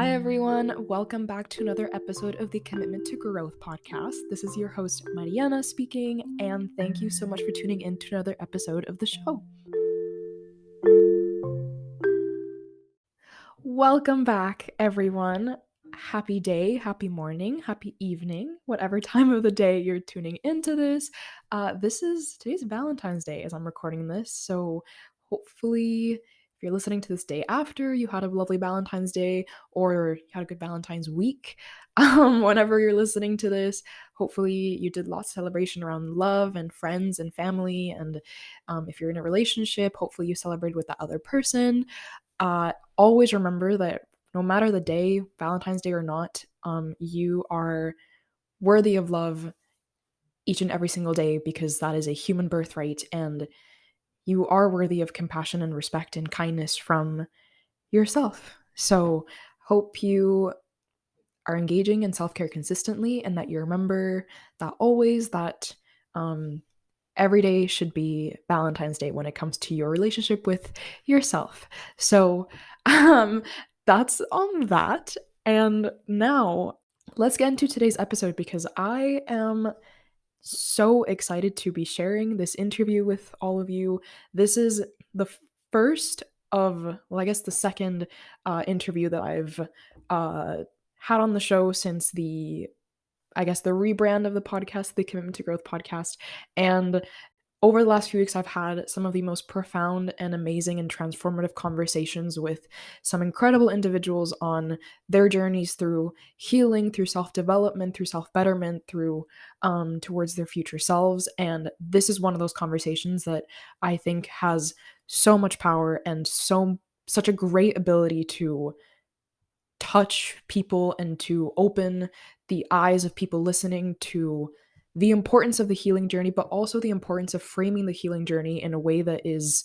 Hi everyone, welcome back to another episode of the Commitment to Growth podcast. This is your host Mariana speaking, and thank you so much for tuning in to another episode of the show. Welcome back everyone. Happy day, happy morning, happy evening, whatever time of the day you're tuning into this. Today's Valentine's Day as I'm recording this, so hopefully if you're listening to this day after, you had a lovely Valentine's Day or you had a good Valentine's week. Whenever you're listening to this, hopefully you did lots of celebration around love and friends and family. And if you're in a relationship, hopefully you celebrate with the other person. Always remember that no matter the day, Valentine's Day or not, you are worthy of love each and every single day because that is a human birthright, and you are worthy of compassion and respect and kindness from yourself. So, hope you are engaging in self care consistently and that you remember that always that every day should be Valentine's Day when it comes to your relationship with yourself. So, um, that's on that. And now let's get into today's episode because I am so excited to be sharing this interview with all of you. This is the first of, well, I guess the second interview that I've had on the show since the rebrand of the podcast, the Commitment to Growth podcast. And over the last few weeks, I've had some of the most profound and amazing and transformative conversations with some incredible individuals on their journeys through healing, through self-development, through self-betterment, through towards their future selves. And this is one of those conversations that I think has so much power and such a great ability to touch people and to open the eyes of people listening to the importance of the healing journey, but also the importance of framing the healing journey in a way that is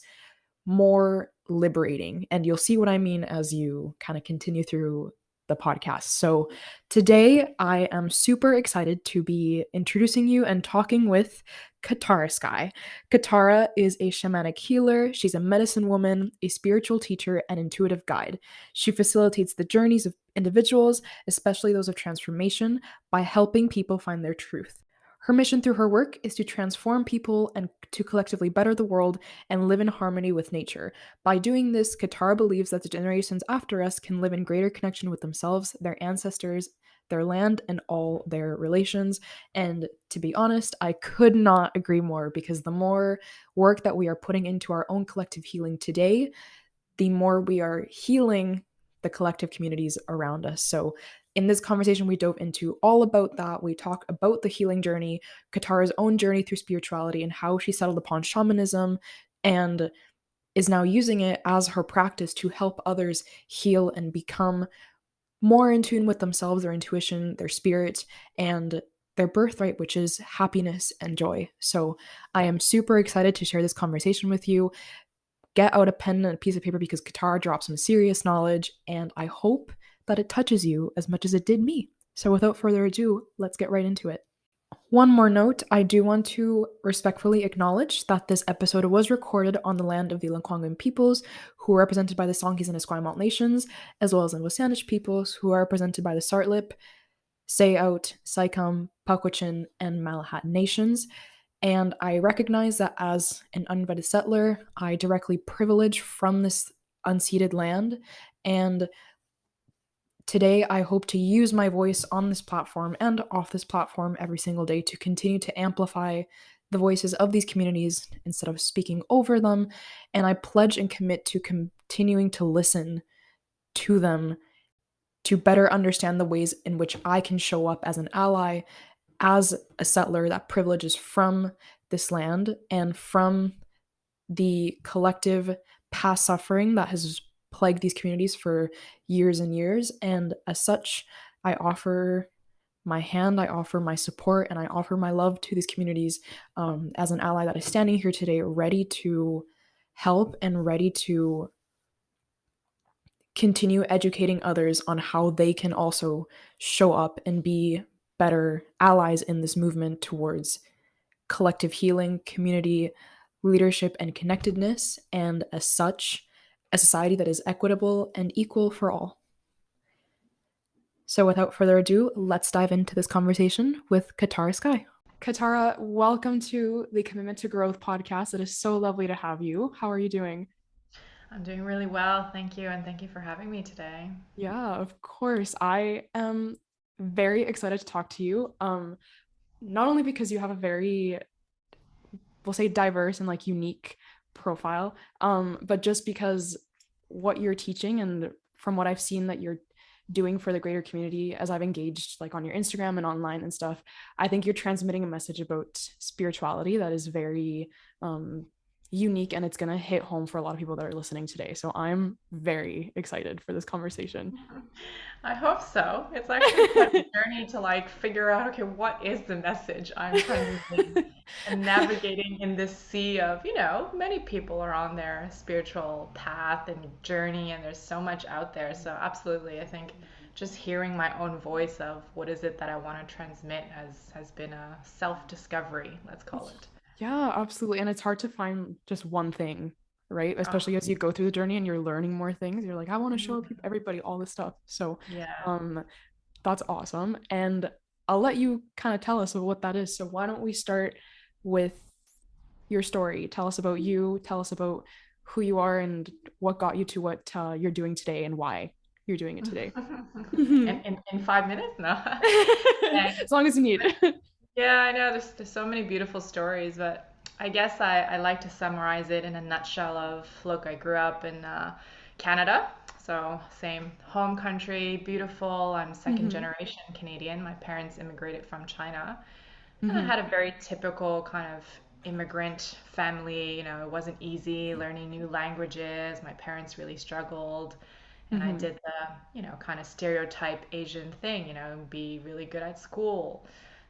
more liberating. And you'll see what I mean as you kind of continue through the podcast. So today I am super excited to be introducing you and talking with Katara Sky. Katara is a shamanic healer. She's a medicine woman, a spiritual teacher, and intuitive guide. She facilitates the journeys of individuals, especially those of transformation, by helping people find their truth. Her mission through her work is to transform people and to collectively better the world and live in harmony with nature. By doing this, Katara believes that the generations after us can live in greater connection with themselves, their ancestors, their land, and all their relations. And to be honest, I could not agree more, because the more work that we are putting into our own collective healing today, the more we are healing the collective communities around us. So in this conversation, we dove into all about that. We talk about the healing journey, Katara's own journey through spirituality, and how she settled upon shamanism and is now using it as her practice to help others heal and become more in tune with themselves, their intuition, their spirit, and their birthright, which is happiness and joy. So I am super excited to share this conversation with you. Get out a pen and a piece of paper because Katara drops some serious knowledge, and I hope that it touches you as much as it did me. So without further ado, let's get right into it. One more note, I do want to respectfully acknowledge that this episode was recorded on the land of the Lekwungen peoples, who are represented by the Songhees and Esquimalt nations, as well as the Wasanish peoples, who are represented by the Sartlip, Sayout, Saikum, Pakwachin, and Malahat nations. And I recognize that as an uninvited settler, I directly privilege from this unceded land. And today, I hope to use my voice on this platform and off this platform every single day to continue to amplify the voices of these communities instead of speaking over them. And I pledge and commit to continuing to listen to them to better understand the ways in which I can show up as an ally, as a settler that privileges from this land and from the collective past suffering that has plagued these communities for years and years. And as such, I offer my hand, I offer my support, and I offer my love to these communities as an ally that is standing here today, ready to help and ready to continue educating others on how they can also show up and be better allies in this movement towards collective healing, community leadership, and connectedness, and as such, a society that is equitable and equal for all. So, without further ado, let's dive into this conversation with Katara Sky. Katara, welcome to the Commitment to Growth podcast. It is so lovely to have you. How are you doing? I'm doing really well, thank you, and thank you for having me today. Yeah, of course. I am very excited to talk to you. Not only because you have a very, we'll say, diverse and like unique profile, but just because what you're teaching and from what I've seen that you're doing for the greater community as I've engaged like on your Instagram and online and stuff, I think you're transmitting a message about spirituality that is very um, unique, and it's going to hit home for a lot of people that are listening today. So I'm very excited for this conversation. I hope so. It's actually quite a journey to like figure out, okay, what is the message I'm transmitting and navigating in this sea of, many people are on their spiritual path and journey, and there's so much out there. So absolutely, I think just hearing my own voice of what is it that I want to transmit has been a self-discovery, let's call it. Yeah, absolutely. And it's hard to find just one thing, right? Oh, Especially as you go through the journey and you're learning more things. You're like, I want to show mhm. everybody all this stuff. So, Yeah. um, that's awesome. And I'll let you kind of tell us what that is. So why don't we start with your story? Tell us about you. Tell us about who you are and what got you to what you're doing today and why you're doing it today. In 5 minutes? No. As long as you need. Yeah, I know there's so many beautiful stories, but I guess I like to summarize it in a nutshell of, look, I grew up in Canada, so same home country, beautiful. I'm second Hmm. generation Canadian. My parents immigrated from China. And I Hmm. had a very typical kind of immigrant family. It wasn't easy learning new languages. My parents really struggled. And I Hmm. did the, kind of stereotype Asian thing, be really good at school,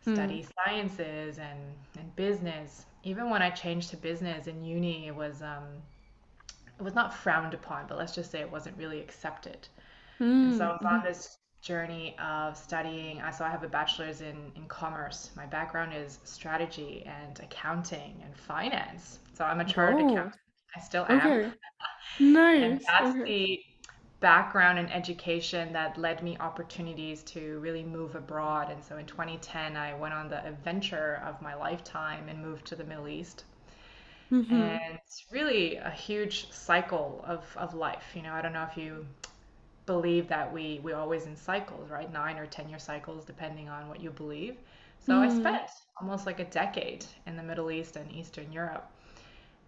Hmm. study sciences and business. Even when I changed to business in uni, it was not frowned upon, but let's just say it wasn't really accepted. And so I was on Hmm. this journey of studying. So I have a bachelor's in commerce. My background is strategy and accounting and finance. So I'm a chartered Whoa. accountant. I still am. Okay. And Nice. that's Okay. the background and education that led me opportunities to really move abroad. And so in 2010, I went on the adventure of my lifetime and moved to the Middle East. Hmm. And it's really a huge cycle of life. I don't know if you believe that we're always in cycles, right? 9 or 10 year cycles, depending on what you believe. So I Hmm. spent almost like a decade in the Middle East and Eastern Europe.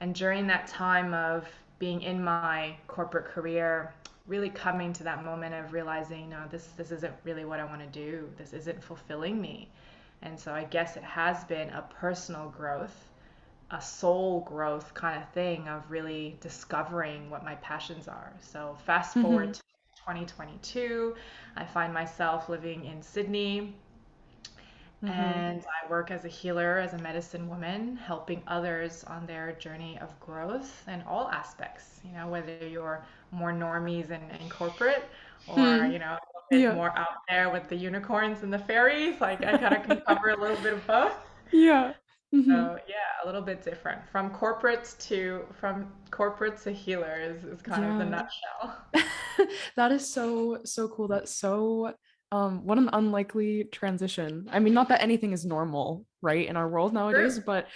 And during that time of being in my corporate career, really coming to that moment of realizing, no, this isn't really what I want to do. This isn't fulfilling me. And so I guess it has been a personal growth, a soul growth kind of thing of really discovering what my passions are. So fast forward Hmm. to 2022, I find myself living in Sydney, Hmm. and I work as a healer, as a medicine woman, helping others on their journey of growth in all aspects. Whether you're more normies and corporate, or, Hmm. a little bit Yeah. more out there with the unicorns and the fairies. Like I kind of can cover a little bit of both. Yeah. Hmm. So yeah, a little bit different. From corporate to healer is kind of the Yeah. nutshell. That is so cool. That's so what an unlikely transition. I mean, not that anything is normal, right, in our world nowadays, True. but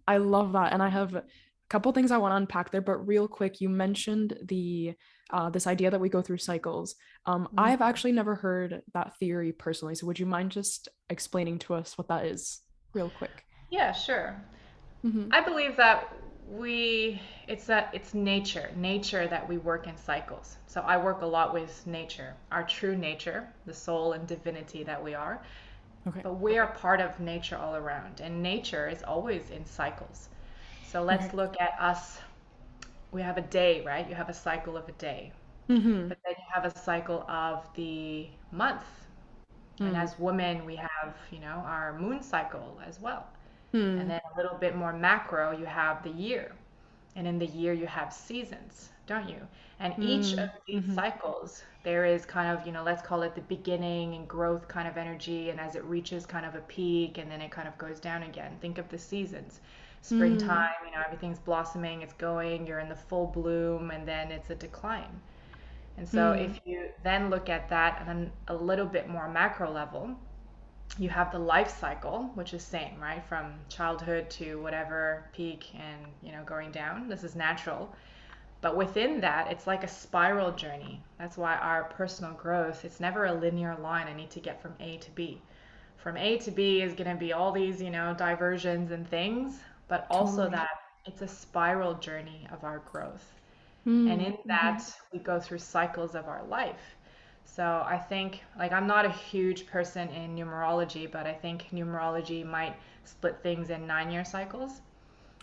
I love that. And I have a couple things I want to unpack there, but real quick, you mentioned the this idea that we go through cycles. I've Mhm. actually never heard that theory personally. So would you mind just explaining to us what that is real quick? Yeah, sure. Hmm. I believe that it's nature that we work in cycles. So I work a lot with nature, our true nature, the soul and divinity that we are. Okay. But we are part of nature all around, and nature is always in cycles. So let's Okay. look at us. We have a day, right? You have a cycle of a day, Hmm. but then you have a cycle of the month. And Hmm. as women, we have, our moon cycle as well. And Hmm. then a little bit more macro, you have the year. And in the year, you have seasons, don't you? And each of Hmm. these Hmm. cycles, there is kind of, let's call it the beginning and growth kind of energy. And as it reaches kind of a peak, and then it kind of goes down again. Think of the seasons. Hmm. Springtime, everything's blossoming, it's going, you're in the full bloom, and then it's a decline. And so Mm. if you then look at that and then a little bit more macro level, you have the life cycle, which is same, right? From childhood to whatever peak and, going down. This is natural. But within that, it's like a spiral journey. That's why our personal growth, it's never a linear line. I need to get from A to B. From A to B is going to be all these, diversions and things, but also Totally. that it's a spiral journey of our growth. And Mm. in that, Mhm. we go through cycles of our life. So I think, like, I'm not a huge person in numerology, but I think numerology might split things in 9-year cycles.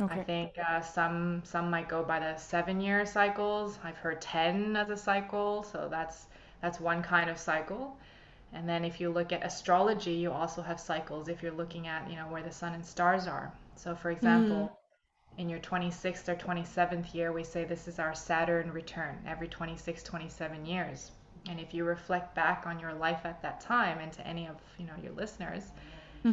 I Okay. think some might go by the 7-year cycles. I've heard 10 as a cycle, so that's one kind of cycle. And then if you look at astrology, you also have cycles if you're looking at, where the sun and stars are. So for Mm. example, in your 26th or 27th year, we say this is our Saturn return every 26, 27 years. And if you reflect back on your life at that time and to any of, your listeners,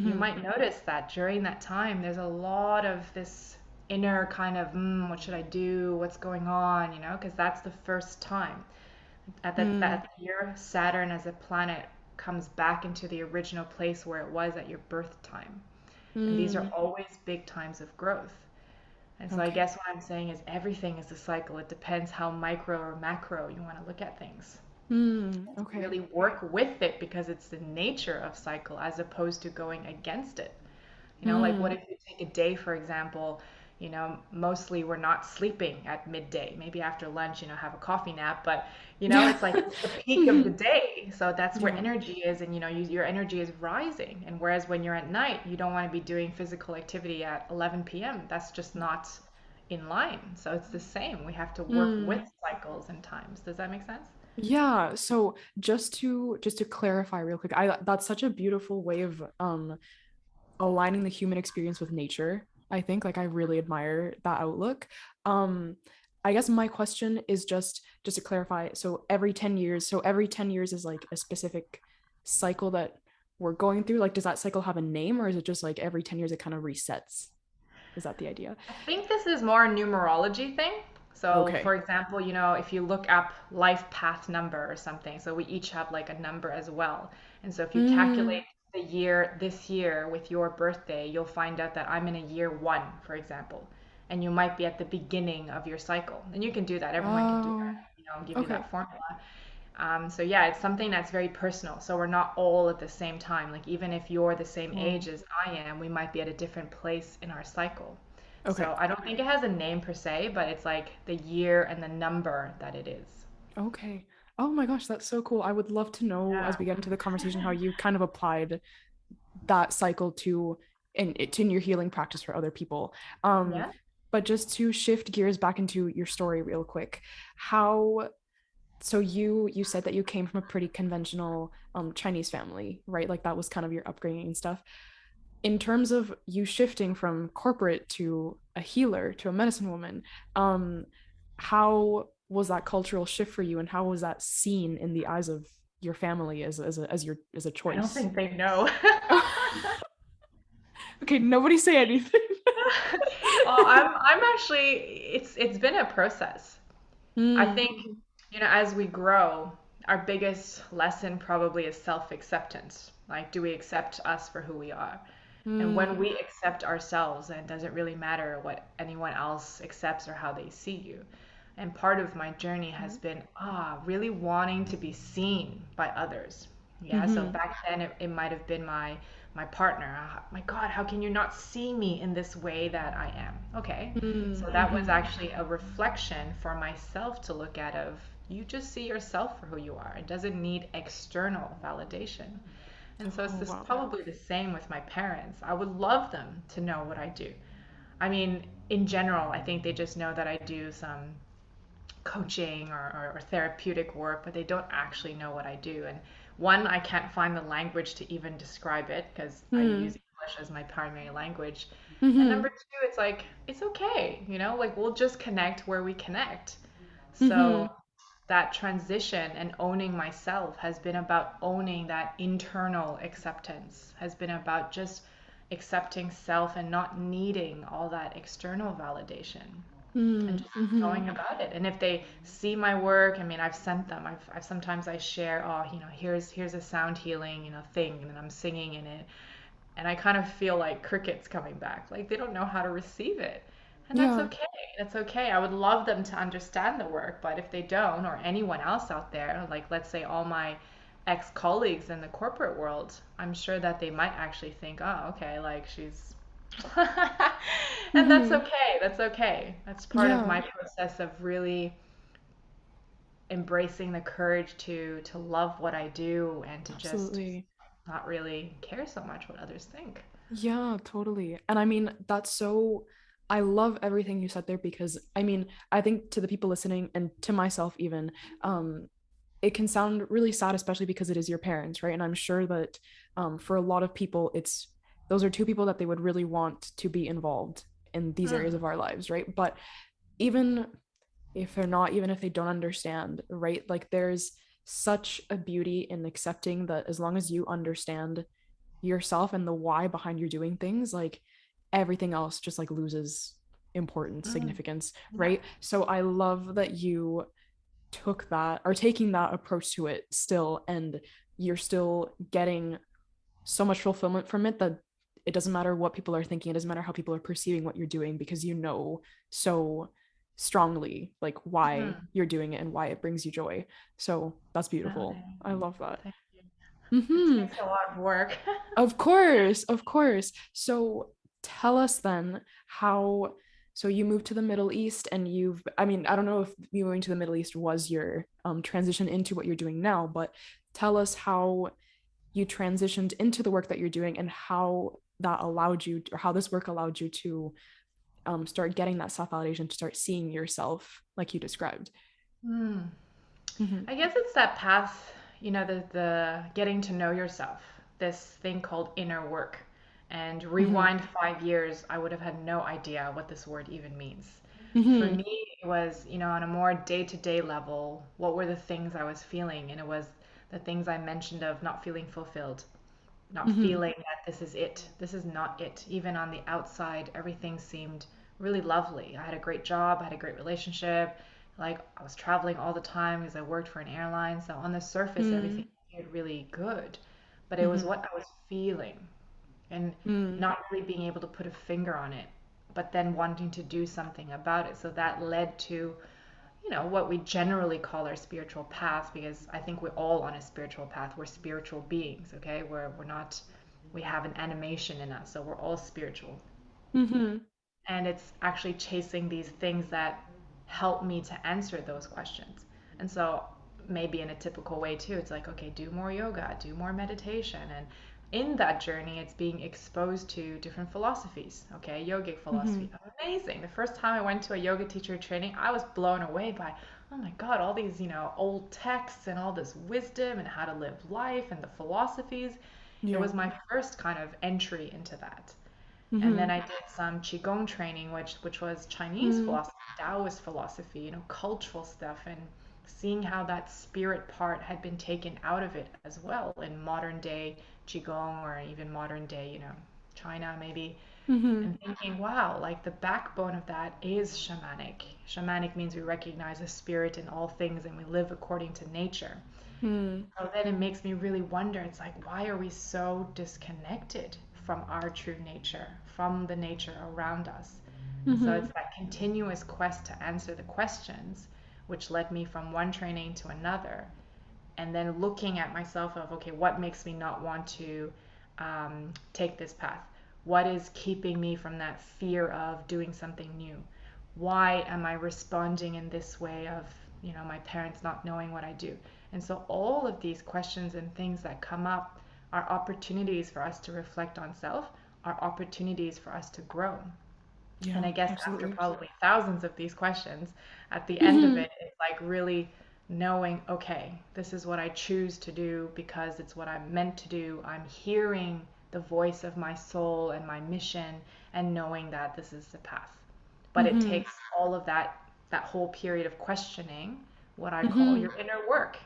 you Mhm. might notice that during that time there's a lot of this inner kind of what should I do, what's going on, because that's the first time at Mm. that year Saturn as a planet comes back into the original place where it was at your birth time. And these are Mm. always big times of growth. And so I Okay. guess what I'm saying is everything is a cycle. It depends how micro or macro you want to look at things. Mm. And to Okay. really work with it because it's the nature of cycle as opposed to going against it. Like what Mm. if you take a day, for example, mostly we're not sleeping at midday. Maybe after lunch, have a coffee nap, but Yeah. it's like it's the peak of the Mhm. day. So that's where Yeah. energy is, and your energy is rising. And whereas when you're at night, you don't want to be doing physical activity at 11 p.m. That's just not in line. So it's the same. We have to work with Mm. cycles and times. Does that make sense? Yeah, so just to clarify real quick, I that's such a beautiful way of aligning the human experience with nature. I think like I really admire that outlook. Um I guess my question is just to clarify, so every 10 years is like a specific cycle that we're going through. Like does that cycle have a name, or is it just like every 10 years it kind of resets? Is that the idea? I think this is more a numerology thing. So, Okay. for example, if you look up life path number or something, so we each have like a number as well. And so if you Mm. calculate the year this year with your birthday, you'll find out that I'm in a year one, for example. And you might be at the beginning of your cycle. And you can do that. Everyone can do that. Oh, I'll give you okay. that formula. So yeah, it's something that's very personal. So we're not all at the same time. Like even if you're the same Whoa. age as I am, we might be at a different place in our cycle. Okay. So I don't think it has a name per se, but it's like the year and the number that it is. Okay. Oh my gosh, that's so cool. I would love to know as Yeah. we get into the conversation how you kind of applied that cycle in your healing practice for other people. Um, Yeah. but just to shift gears back into your story real quick, how so you said that you came from a pretty conventional Chinese family, right? Like that was kind of your upbringing and stuff. In terms of you shifting from corporate to a healer to a medicine woman, um, how was that cultural shift for you, and how was that seen in the eyes of your family as a I don't choice? think they know. Okay, nobody say anything. I'm actually it's been a process. I Mm, think, as we grow, our biggest lesson probably is self-acceptance. Like, do we accept us for who we are? And when mm, we accept ourselves, and it doesn't really matter what anyone else accepts or how they see you. And part of my journey has been really wanting to be seen by others. Yeah, so mm-hmm, back then it might have been my partner. My God, how can you not see me in this way that I am? Okay. So that was mm-hmm. actually a reflection for myself to look at of you just see yourself for who you are. It doesn't need external validation. And so it's Oh this wow. probably the same with my parents. I would love them to know what I do. I mean, in general, I think they just know that I do some coaching or therapeutic work, but they don't actually know what I do. And one, I can't find the language to even describe it because I use Mm, English as my primary language. And mm-hmm, number two, it's like, it's okay, like we'll just connect where we connect. mm-hmm. So that transition and owning myself has been about owning that internal acceptance, has been about just accepting self and not needing all that external validation. and Mm, just mhm. going about it. And if they see my work, I mean, I've sent them. I've sometimes I share, oh, here's a sound healing, thing, and then I'm singing in it, and I kind of feel like crickets coming back. Like they don't know how to receive it. And that's Yeah. okay. That's okay. I would love them to understand the work, but if they don't, or anyone else out there, like let's say all my ex-colleagues in the corporate world, I'm sure that they might actually think, oh, okay, like she's and that's Mhm. okay. That's okay. That's part of Yeah, my process of really embracing the courage to love what I do and to just absolutely. not really care so much what others think. Yeah, totally. And I mean, that's so, I love everything you said there because I mean, I think to the people listening and to myself even, um, it can sound really sad, especially because it is your parents, right? And I'm sure that for a lot of people, it's those are two people that they would really want to be involved in these areas Mm, of our lives, right? But even if they're not, even if they don't understand, right? Like there's such a beauty in accepting that as long as you understand yourself and the why behind you doing things, like everything else just like loses importance, mm, significance, yeah. right? So I love that you took that or taking that approach to it still, and you're still getting so much fulfillment from it that it doesn't matter what people are thinking, it doesn't matter how people are perceiving what you're doing because you know so strongly like why Mm. you're doing it and why it brings you joy. So that's Oh, beautiful. I love that. thank you. It Hmm. takes a lot of work. Of course, of course. So tell us then how, so you moved to the Middle East and you've, I mean, I don't know if moving to the Middle East was your transition into what you're doing now, but tell us how you transitioned into the work that you're doing and how that allowed you, or how this work allowed you to start getting that self-validation, to start seeing yourself like you described. Mm. Mm-hmm. I guess it's that path, the getting to know yourself, this thing called inner work. And Mm-hmm. rewind 5 years, I would have had no idea what this word even means. For Mm-hmm. me, it was, on a more day-to-day level, what were the things I was feeling? And it was the things I mentioned of not feeling fulfilled, not Mm-hmm. feeling that this is it. This is not it. Even on the outside, everything seemed really lovely. I had a great job, I had a great relationship. Like I was traveling all the time because I worked for an airline. So on the surface, everything appeared really good. But it was Mm-hmm. what I was feeling and Mm-hmm. not really being able to put a finger on it, but then wanting to do something about it. So that led to what we generally call our spiritual path, because I think we're all on a spiritual path. We're spiritual beings, okay? We're not, we have an animation in us, so we're all spiritual. Mm-hmm. And it's actually chasing these things that help me to answer those questions. And so maybe in a typical way too, it's like, okay, do more yoga, do more meditation. And in that journey, it's being exposed to different philosophies, okay? Yogic Mm-hmm. philosophy, amazing. The first time I went to a yoga teacher training, I was blown away by, oh my God, all these, old texts and all this wisdom and how to live life and the philosophies. It Yeah. was my first kind of entry into that. And then Mm-hmm. I did some qigong training, which was Chinese Mm-hmm. philosophy, Taoist philosophy, cultural stuff, and seeing how that spirit part had been taken out of it as well in modern day qigong, or even modern day, China maybe, Mm-hmm. and thinking, wow, like the backbone of that is shamanic. Shamanic means we recognize a spirit in all things and we live according to nature. Mm-hmm. So then it makes me really wonder, it's like, why are we so disconnected from our true nature, from the nature around us? And so Mm-hmm. it's that continuous quest to answer the questions, which led me from one training to another. And then looking at myself of, okay, what makes me not want to take this path? What is keeping me from that fear of doing something new? Why am I responding in this way of, my parents not knowing what I do? And so all of these questions and things that come up are opportunities for us to reflect on self, are opportunities for us to grow. And Yeah, I guess after absolutely. probably thousands of these questions, at the end of Mm-hmm. it, it's like really knowing, okay, this is what I choose to do because it's what I'm meant to do. I'm hearing the voice of my soul and my mission, and knowing that this is the path. But it Mm-hmm. takes all of that whole period of questioning, what I call Mm-hmm. your inner work.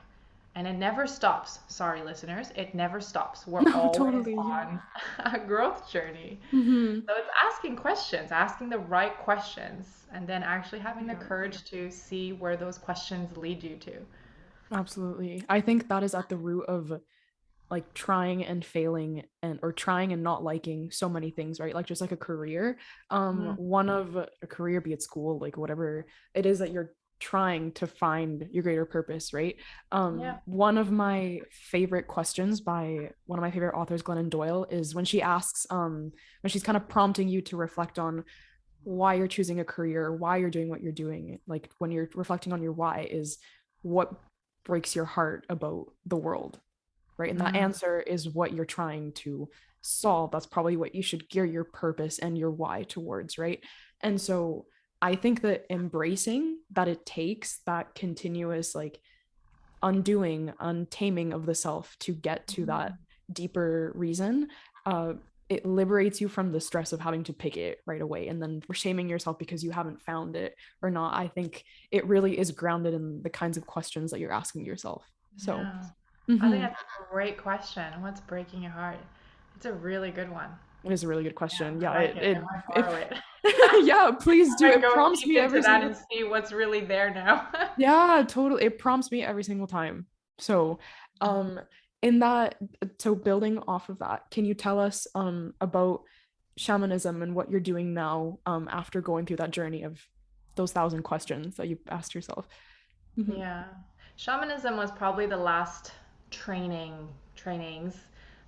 And it never stops. Sorry, listeners, it never stops. We're No, always totally. Yeah. on a growth journey. Mm-hmm. So it's asking questions, asking the right questions, and then actually having the Yeah. courage to see where those questions lead you to. Absolutely. I think that is at the root of like trying and failing and or trying and not liking so many things, right? Like just like a career. Mm, One of a career, be it school, like whatever it is that you're trying to find your greater purpose, right? yeah. One of my favorite questions by one of my favorite authors, Glennon Doyle, is when she asks, when she's kind of prompting you to reflect on why you're choosing a career, why you're doing what you're doing. Like when you're reflecting on your why is what breaks your heart about the world, right? And that Mm, answer is what you're trying to solve. That's probably what you should gear your purpose and your why towards, right? And so I think that embracing that it takes that continuous like undoing, untaming of the self to get to that mm, deeper reason, uh, it liberates you from the stress of having to pick it right away and then shaming yourself because you haven't found it or not. I think it really is grounded in the kinds of questions that you're asking yourself. So, yeah. I think mm-hmm. that's a great question. What's breaking your heart? It's a really good one. It is a really good Yeah, question. I Yeah, like it. I might it borrow it. yeah, please I do. might It go prompts deep me into every that and single see what's really there now. yeah, totally. It prompts me every single time. So, um, in that, so building off of that, can you tell us about shamanism and what you're doing now after going through that journey of those thousand questions that you asked yourself? Hmm. Yeah. Shamanism was probably the last trainings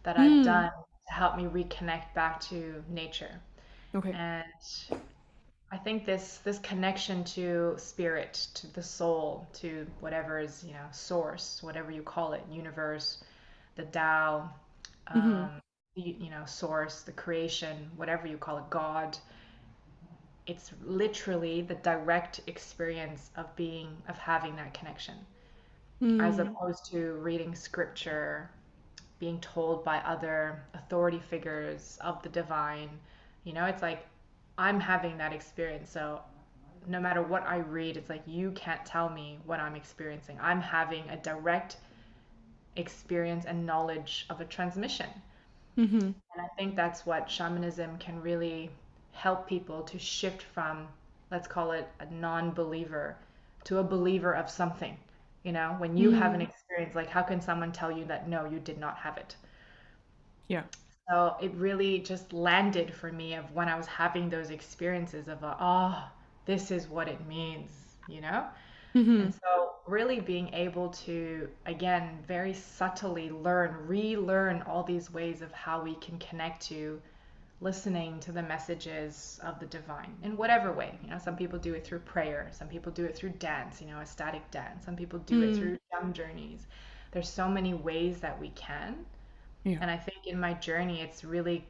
that I've Mm. done to help me reconnect back to nature. Okay. And I think this connection to spirit, to the soul, to whatever is, source, whatever you call it, universe, the Tao, Hmm. source, the creation, whatever you call it, God. It's literally the direct experience of having that connection, as Mm. opposed to reading scripture, being told by other authority figures of the divine. It's like I'm having that experience. So no matter what I read, it's like you can't tell me what I'm experiencing. I'm having a direct experience and knowledge of a transmission. Hmm. And I think that's what shamanism can really help people to shift from, let's call it a non believer, to a believer of something. When you have an Mm. experience, like how can someone tell you that no, you did not have it? Yeah. So it really just landed for me of when I was having those experiences of, oh, this is what it means. And Hmm. so, really being able to, again, very subtly relearn all these ways of how we can connect to listening to the messages of the divine in whatever way. Some people do it through prayer, some people do it through dance, ecstatic dance, some people do it Mm. through journeys. There's so many ways that we can. Yeah. And I think in my journey, it's really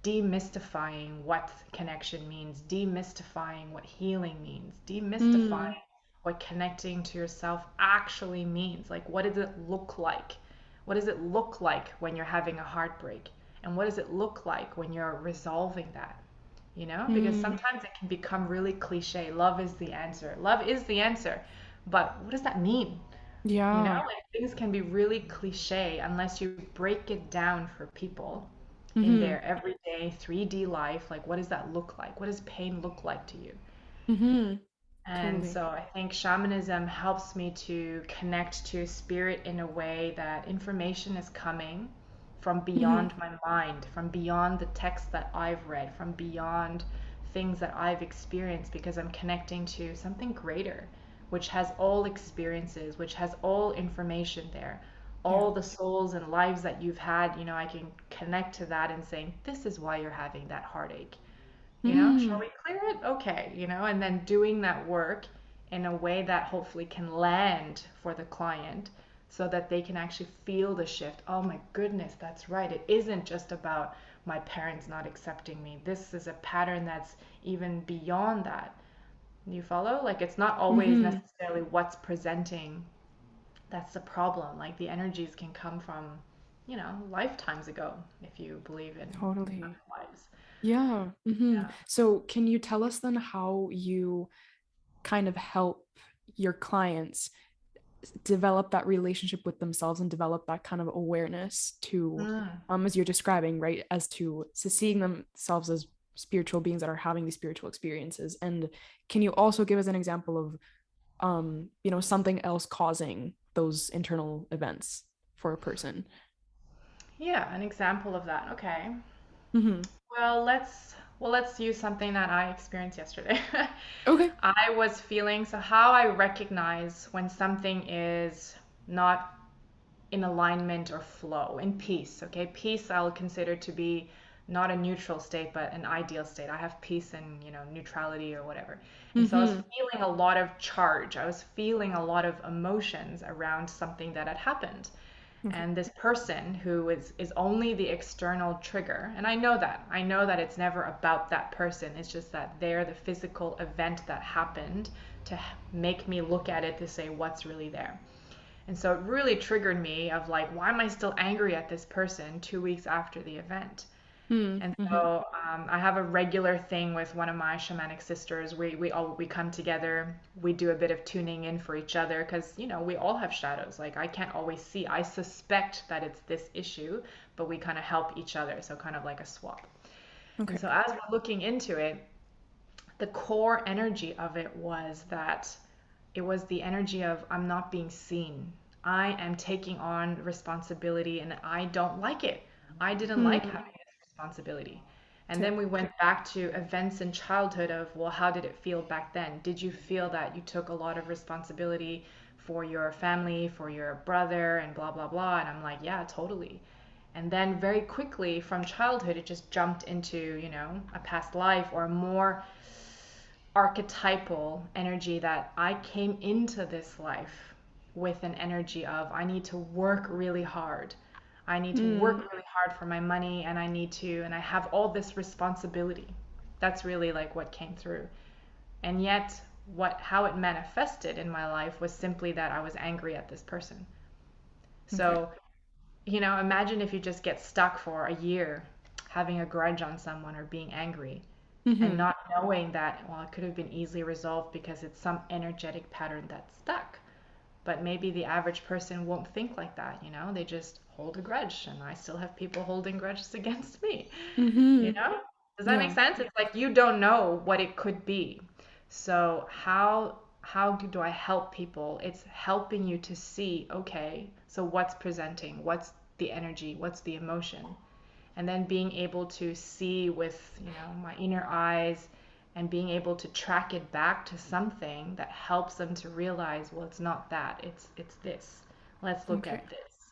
demystifying what connection means, demystifying what healing means, Mm. demystifying what connecting to yourself actually means. Like, what does it look like? What does it look like when you're having a heartbreak? And what does it look like when you're resolving that? Because Mm. sometimes it can become really cliche. Love is the answer. Love is the answer. But what does that mean? Yeah. Like things can be really cliche unless you break it down for people in Hmm. their everyday 3D life. Like, what does that look like? What does pain look like to you? Hmm. And Totally. so I think shamanism helps me to connect to spirit in a way that information is coming from Hmm. beyond my mind, from beyond the text that I've read, from beyond things that I've experienced, because I'm connecting to something greater, which has all experiences, which has all information there. Yeah. All the souls and lives that you've had, I can connect to that and saying, this is why you're having that heartache. Shall Mm. we clear it? Okay, and then doing that work in a way that hopefully can land for the client so that they can actually feel the shift. Oh my goodness, that's right. It isn't just about my parents not accepting me. This is a pattern that's even beyond that. You follow? Like it's not always Hmm. necessarily what's presenting that's the problem. Like the energies can come from, lifetimes ago if you believe in Totally. other lives. Yeah. Hmm. Yeah. So, can you tell us then how you kind of help your clients develop that relationship with themselves and develop that kind of awareness to, Mm. as you're describing, right, as to seeing themselves as spiritual beings that are having these spiritual experiences. And can you also give us an example of something else causing those internal events for a person? Yeah, an example of that. Okay. Mm-hmm. Well, let's use something that I experienced yesterday. Okay. I was feeling, so how I recognize when something is not in alignment or flow, in peace. Okay, peace I'll consider to be not a neutral state, but an ideal state. I have peace and neutrality or whatever. And so I was Mm-hmm. feeling a lot of charge. I was feeling a lot of emotions around something that had happened. Okay. And this person who is only the external trigger, and I know that it's never about that person, it's just that they're the physical event that happened to make me look at it to say what's really there. And so it really triggered me of like, why am I still angry at this person 2 weeks after the event? And Mm-hmm. so I have a regular thing with one of my shamanic sisters. We come together. We do a bit of tuning in for each other because we all have shadows. Like I can't always see. I suspect that it's this issue, but we kind of help each other. So kind of like a swap. And Okay. so as we're looking into it, the core energy of it was that it was the energy of I'm not being seen. I am taking on responsibility and I don't like it. I didn't like Mm. having this responsibility. And Okay. then we went back to events in childhood of, well, how did it feel back then? Did you feel that you took a lot of responsibility for your family, for your brother, and blah, blah, blah? And I'm like, yeah, totally. And then very quickly from childhood, it just jumped into, a past life or more archetypal energy that I came into this life with an energy of I need to work really hard. I need to work Mm. really hard for my money and I have all this responsibility. That's really like what came through. And yet how it manifested in my life was simply that I was angry at this person. Okay. So, imagine if you just get stuck for a year having a grudge on someone or being angry and Mm-hmm. not knowing that, well, it could have been easily resolved because it's some energetic pattern that's stuck. But maybe the average person won't think like that, they just hold a grudge. And I still have people holding grudges against me, you Mm-hmm. know? Does that make Yeah. sense? It's like you don't know what it could be. So how do I help people? It's helping you to see, okay, so what's presenting? What's the energy? What's the emotion? And then being able to see with my inner eyes and being able to track it back to something that helps them to realize, well, it's not that, it's this. Let's look Okay. at this.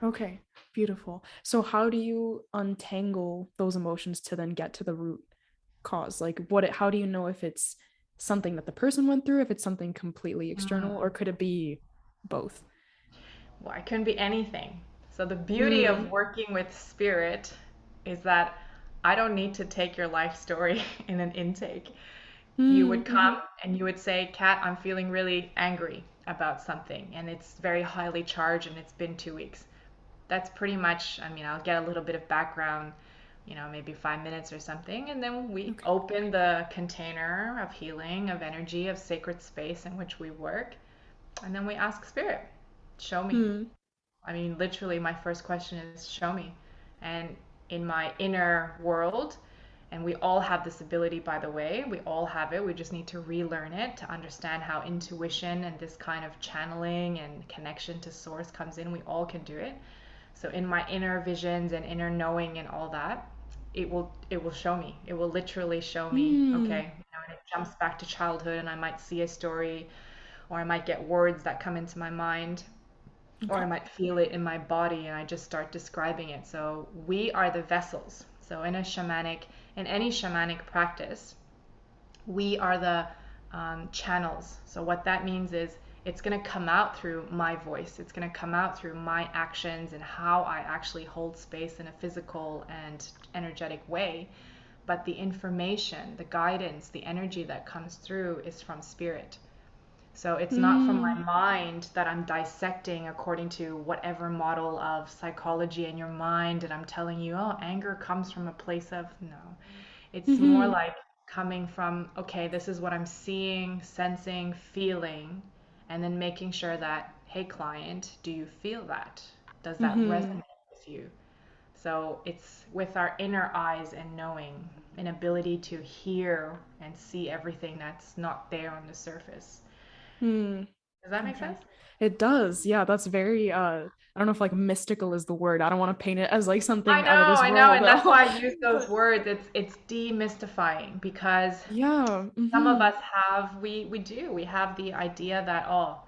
Okay. Beautiful. So how do you untangle those emotions to then get to the root cause? Like how do you know if it's something that the person went through, if it's something completely external, or Mm. could it be both? Well, it can be anything. So the beauty of Mm. working with spirit is that I don't need to take your life story in an intake. You would Mm-hmm. come and you would say, Kat, I'm feeling really angry about something, and it's very highly charged, and it's been 2 weeks. That's pretty much, I mean, I'll get a little bit of background, maybe 5 minutes or something, and then we Okay. open the container of healing, of energy, of sacred space in which we work, and then we ask spirit, show me. Mm. I mean, literally, my first question is, show me. And in my inner world, and we all have this ability, by the way, we all have it. We just need to relearn it to understand how intuition and this kind of channeling and connection to source comes in. We all can do it. So in my inner visions and inner knowing and all that, it will show me. It will literally show me, Mm. okay, and it jumps back to childhood and I might see a story or I might get words that come into my mind or I Okay. might feel it in my body and I just start describing it. So we are the vessels. So in any shamanic practice, we are the channels. So what that means is it's going to come out through my voice. It's going to come out through my actions and how I actually hold space in a physical and energetic way. But the information, the guidance, the energy that comes through is from spirit. So it's not from my Mm. mind that I'm dissecting according to whatever model of psychology in your mind, and I'm telling you, oh, anger comes from a place of no. It's more Mm-hmm. like coming from, okay, this is what I'm seeing, sensing, feeling, and then making sure that, hey, client, do you feel that? Does that Mhm. resonate with you? So it's with our inner eyes and knowing, an ability to hear and see everything that's not there on the surface. Hmm. Does that make Okay. sense? It does. Yeah, that's very I don't know if like mystical is the word. I don't want to paint it as like something out of this I know, world and at that's all. why I use those But words. It's demystifying because yeah. some of Mhm. us have we have the idea that, oh,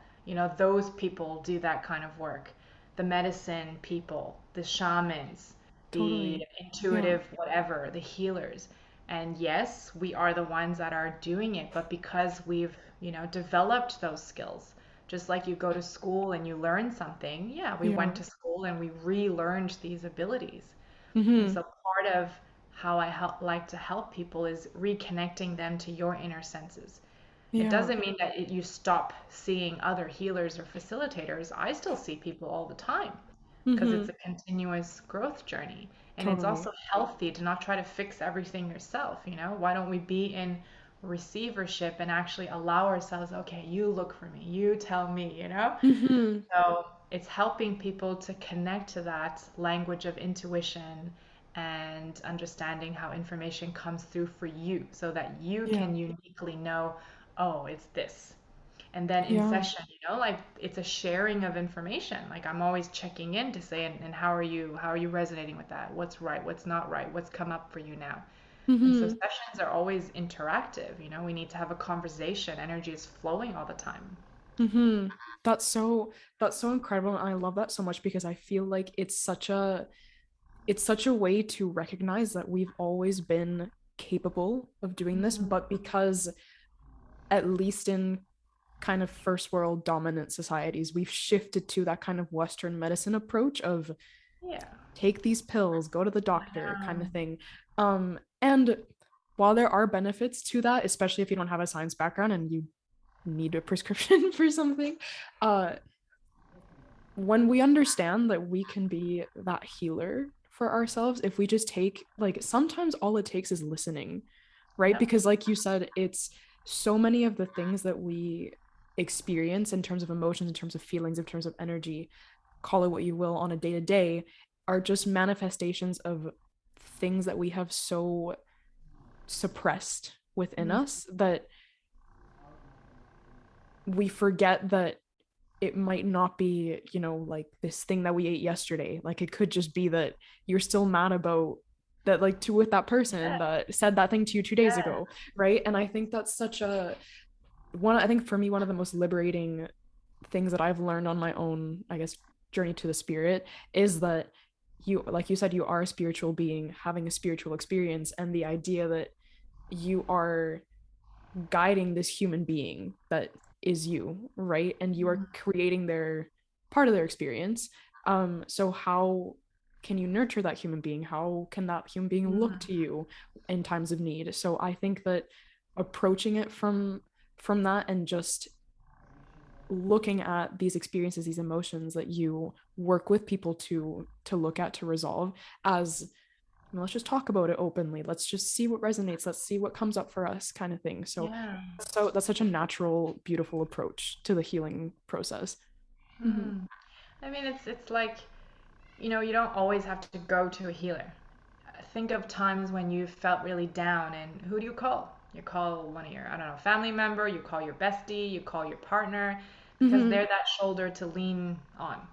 those people do that kind of work, the medicine people, the shamans, the Totally. Yeah. intuitive whatever, the healers. And yes, we are the ones that are doing it, but because we've developed those skills, just like you go to school and you learn something. Yeah, we went Yeah. to school and we relearned these abilities. And Mhm. so part of how I like to help people is reconnecting them to your inner senses. It Yeah. doesn't mean that you stop seeing other healers or facilitators. I still see people all the time because it's Mhm. a continuous growth journey. And it's Totally. also healthy to not try to fix everything yourself, Why don't we be in receivership and actually allow ourselves, okay, you look for me, you tell me? Mhm. So it's helping people to connect to that language of intuition and understanding how information comes through for you so that you Yeah. can uniquely know, oh, it's this. And then in Yeah. session, like it's a sharing of information. Like I'm always checking in to say, and how are you resonating with that? What's right? What's not right? What's come up for you now? And so Mhm. sessions are always interactive. We need to have a conversation. Energy is flowing all the time. Mhm. That's so incredible and I love that so much because I feel like it's such a way to recognize that we've always been capable of doing this, Mhm. but because at least in kind of first world dominant societies, we've shifted to that kind of Western medicine approach of Yeah. take these pills, go to the I doctor kind of know. thing. And while there are benefits to that, especially if you don't have a science background and you need a prescription for something, uh, when we understand that we can be that healer for ourselves, if we just take, like, sometimes all it takes is listening, right? Yep. Because, like you said, it's so many of the things that we experience in terms of emotions, in terms of feelings, in terms of energy, call it what you will, on a day to day, are just manifestations of things that we have so suppressed within Mhm. us that we forget that it might not be, like this thing that we ate yesterday. Like it could just be that you're still mad about that, like to with that person Yeah. that said that thing to you 2 days Yeah. ago, right? And I think that's such a one. I think for me, one of the most liberating things that I've learned on my own, I guess, journey to the spirit is that you, like you said, you are a spiritual being having a spiritual experience, and the idea that you are guiding this human being that is you, right? And you are Mhm. creating their part of their experience. So how can you nurture that human being? How can that human being look Mhm. to you in times of need? So I think that approaching it from that and just looking at these experiences, these emotions that you work with people to look at, to resolve, as let's just talk about it openly, let's just see what resonates, let's see what comes up for us, kind of thing. Yeah. So that's such a natural, beautiful approach to the healing process. Mm-hmm. Mhm. I mean, it's like, you don't always have to go to a healer. Think of times when you felt really down, and who do you call? You call one of your, I don't know, family member, you call your bestie, you call your partner, because Mm-hmm. they're that shoulder to lean on,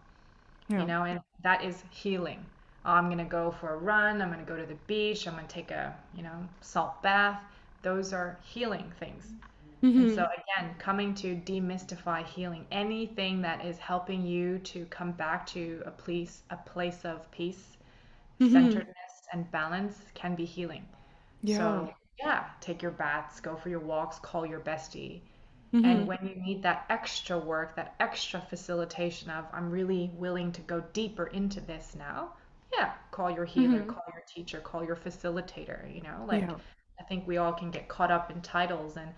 Yeah. and that is healing. Oh, I'm gonna go for a run, I'm gonna go to the beach, I'm gonna take a, salt bath. Those are healing things. And so Mm-hmm. again, coming to demystify healing, anything that is helping you to come back to a place of peace, Mm-hmm. centeredness, and balance can be healing. Yeah. So yeah, take your baths, go for your walks, call your bestie. And Mm-hmm. when you need that extra work, that extra facilitation of, I'm really willing to go deeper into this now, yeah, call your healer, Mm-hmm. call your teacher, call your facilitator. Like Yeah. I think we all can get caught up in titles, and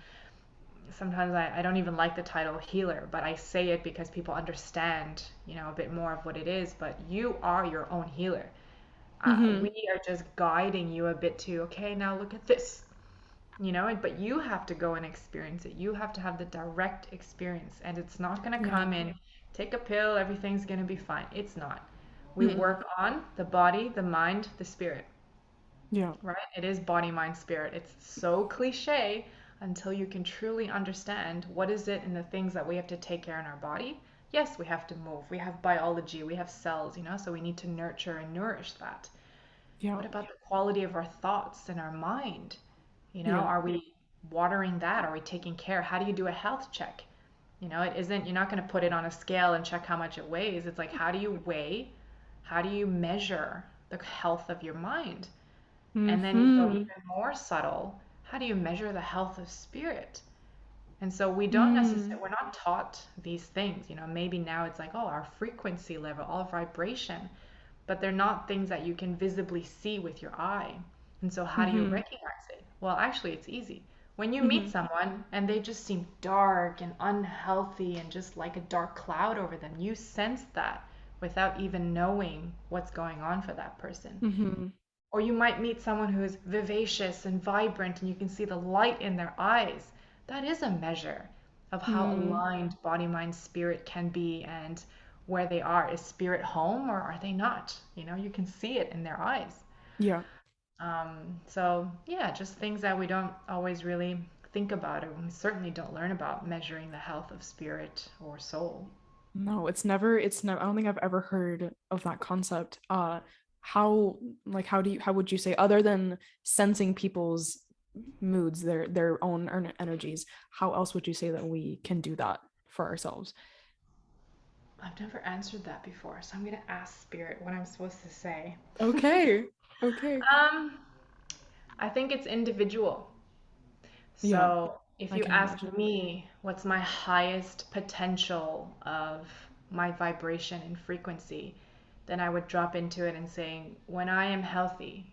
sometimes I don't even like the title healer, but I say it because people understand, a bit more of what it is. But you are your own healer. Mm-hmm. We are just guiding you a bit to, okay, now look at this. but you have to go and experience it. You have to have the direct experience, and it's not going to Yeah. come in, take a pill, everything's going to be fine. It's not. We Mm-mm. work on the body, the mind, the spirit, Yeah. right? It is body, mind, spirit. It's so cliche until you can truly understand what is it and the things that we have to take care in our body. Yes, we have to move. We have biology, we have cells, so we need to nurture and nourish that. Yeah. What about the quality of our thoughts and our mind? Yeah. Are we watering that? Are we taking care? How do you do a health check? It isn't, you're not going to put it on a scale and check how much it weighs. It's like, how do you weigh? How do you measure the health of your mind? And then you go Mm-hmm. even more subtle. How do you measure the health of spirit? And so we don't Mm. necessarily, we're not taught these things. Maybe now it's like, oh, our frequency level, our vibration, but they're not things that you can visibly see with your eye. And so, how do you Mm-hmm. recognize it? Well, actually, it's easy. When you meet Mm-hmm. someone and they just seem dark and unhealthy and just like a dark cloud over them, you sense that without even knowing what's going on for that person. Mm-hmm. Or you might meet someone who is vivacious and vibrant and you can see the light in their eyes. That is a measure of how Mm. aligned body, mind, spirit can be and where they are. Is spirit home or are they not? You can see it in their eyes. Yeah. So, yeah, just things that we don't always really think about, or we certainly don't learn about measuring the health of spirit or soul. No, it's never, I don't think I've ever heard of that concept. How, like, how would you say, other than sensing people's moods, their own energies, how else would you say that we can do that for ourselves? I've never answered that before, so I'm going to ask spirit what I'm supposed to say. Okay. Okay. Um, I think it's individual. Yeah, So if I you can ask imagine. me what's my highest potential of my vibration and frequency, then I would drop into it and saying, when I am healthy,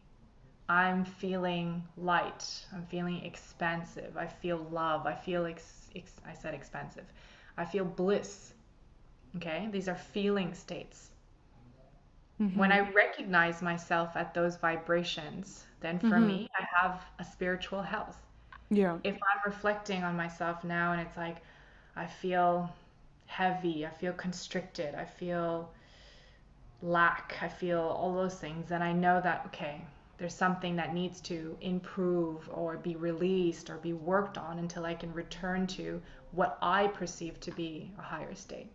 I'm feeling light. I'm feeling expansive. I feel love. I feel, I said expansive. I feel bliss. Okay? These are feeling states. When Mm-hmm. I recognize myself at those vibrations, then for Mm-hmm. me, I have a spiritual health. Yeah. If I'm reflecting on myself now and it's like I feel heavy, I feel constricted, I feel lack, I feel all those things, then I know that, okay, there's something that needs to improve or be released or be worked on until I can return to what I perceive to be a higher state.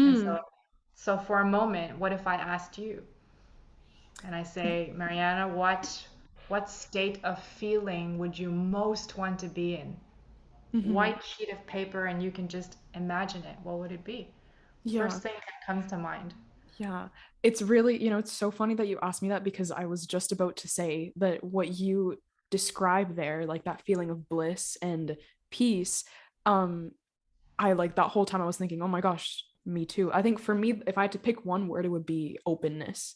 And Mm-hmm. so for a moment, what if I asked you and I say, Mariana, what state of feeling would you most want to be in? Mm-hmm. White sheet of paper and you can just imagine it, what would it be? Yeah. First thing that comes to mind. Yeah. It's really, it's so funny that you asked me that because I was just about to say that what you describe there, like that feeling of bliss and peace, um, I like that whole time I was thinking, oh my gosh, me too. I think for me, if I had to pick one word, it would be openness.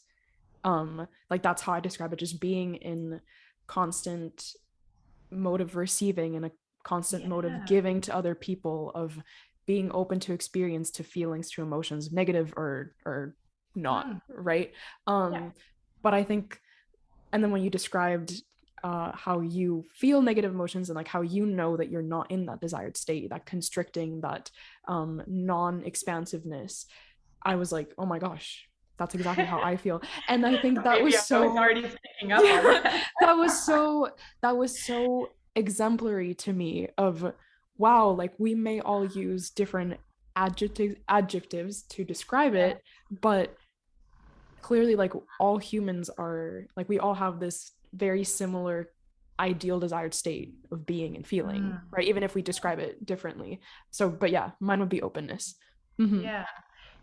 Like that's how I describe it, just being in constant mode of receiving and a constant mode of Yeah. giving to other people, of being open to experience, to feelings, to emotions, negative or not, Mm, right? yeah. But I think, and then when you described how you feel negative emotions and like how you know that you're not in that desired state, that constricting, that non-expansiveness, I was like, oh my gosh, that's exactly how I feel. And I think that Maybe was I was so, already picking up on yeah, that. that was so exemplary to me of, wow, like we may all use different adjectives to describe Yeah. it, but clearly like all humans are like, we all have this very similar ideal desired state of being and feeling, Mm, right? Even if we describe it differently. So, but yeah, mine would be openness. Mm-hmm. yeah.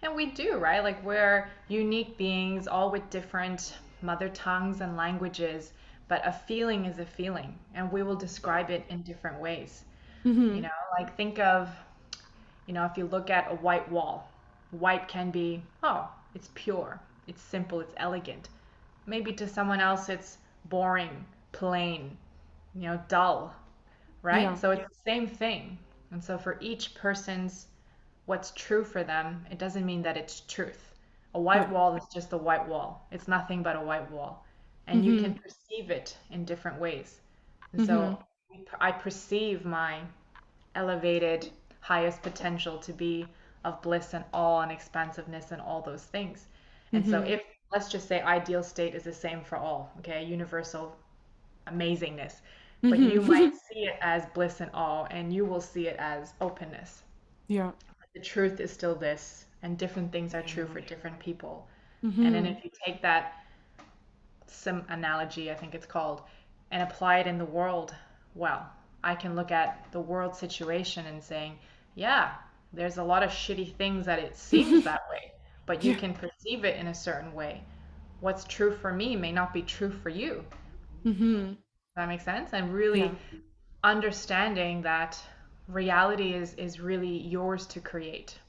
And we do, right? Like we're unique beings, all with different mother tongues and languages, but a feeling is a feeling, and we will describe it in different ways. You Mm-hmm. know, like think of, if you look at a white wall, white can be, oh, it's pure, it's simple, it's elegant. Maybe to someone else, it's boring, plain, dull, right? Yeah. So it's the same thing. And so for each person's what's true for them, it doesn't mean that it's truth. A white Yeah. wall is just a white wall. It's nothing but a white wall. And you can Mm-hmm. perceive it in different ways. And Mm-hmm. so I perceive my elevated, highest potential to be of bliss and awe and expansiveness and all those things. And so, Mhm. if let's just say ideal state is the same for all, okay, universal amazingness, but you might Mhm. see it as bliss and awe, and you will see it as openness. Yeah. The truth is still this, and different things are true Yeah. for different people. And then Mhm. if you take that some analogy, I think it's called, and apply it in the world, well, I can look at the world situation and saying, yeah, there's a lot of shitty things that it seems that way, but you Yeah. can perceive it in a certain way. What's true for me may not be true for you. Mhm. That makes sense? And really Yeah. understanding that reality is really yours to create.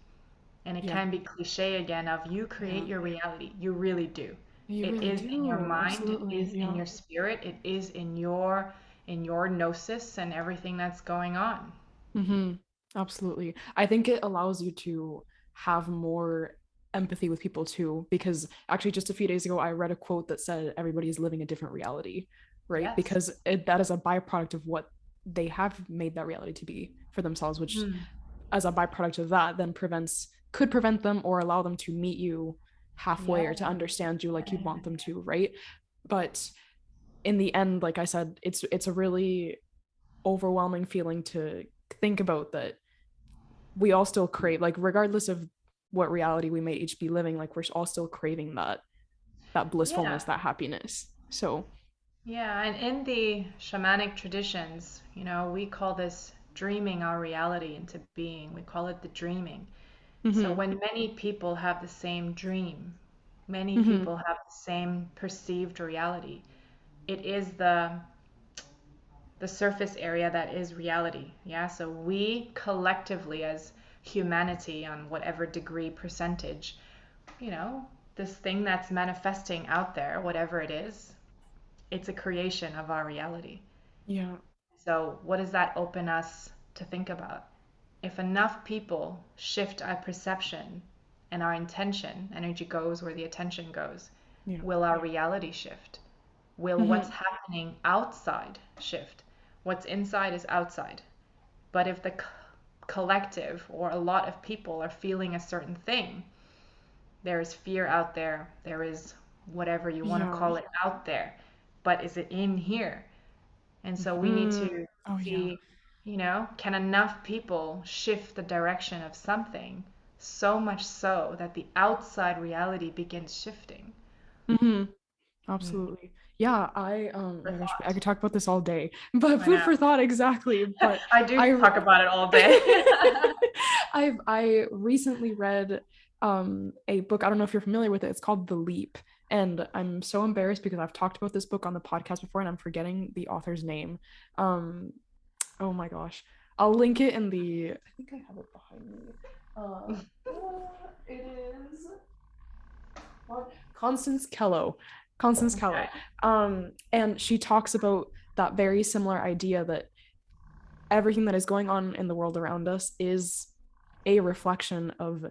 And it Yeah. can be cliche again of you create Yeah. your reality. You really do. You It really is in your do. mind, it Absolutely. is in Yeah. your spirit, it is in your gnosis and everything that's going on. Mhm. Absolutely. I think it allows you to have more empathy with people too, because actually just a few days ago I read a quote that said everybody's living a different reality, right? Yes. Because that is a byproduct of what they have made that reality to be for themselves, which Mm. as a byproduct of that then could prevent them or allow them to meet you Yeah. halfway or to understand you like you'd want them to, right? But in the end, like I said, it's a really overwhelming feeling to think about that we all still crave, like regardless of what reality we may each be living, like we're all still craving that Yeah. blissfulness, that happiness. So Yeah. And in the shamanic traditions, we call this dreaming our reality into being. We call it the dreaming. So mm-hmm, when many people have the same dream, many mm-hmm, people have the same perceived reality. It is the surface area that is reality. Yeah. So we collectively as humanity on whatever degree percentage, you know, this thing that's manifesting out there, whatever it is, it's a creation of our reality. yeah, So what does that open us to think about? If enough people shift our perception and our intention, energy goes where the attention goes, yeah, will our reality shift? Will what's mm-hmm, happening outside shift? What's inside is outside. But if the collective or a lot of people are feeling a certain thing, there is fear out there, there is whatever you want to yeah, call it out there. But is it in here? And so we need mm-hmm. to Oh yeah, see, can enough people shift the direction of something so much so that the outside reality begins shifting? mm-hmm. Mm. Absolutely. Yeah, oh For my gosh, I thought. could talk about this all day, but I food know. for thought exactly. But I do I talk about it all day. I recently read a book. I don't know if you're familiar with it. It's called The Leap. And I'm so embarrassed because I've talked about this book on the podcast before and I'm forgetting the author's name. Um oh my gosh. I'll link it in the I think I have it behind me. It is what? Constance Kello. Constance Okay. Kello. And she talks about that very similar idea that everything that is going on in the world around us is a reflection of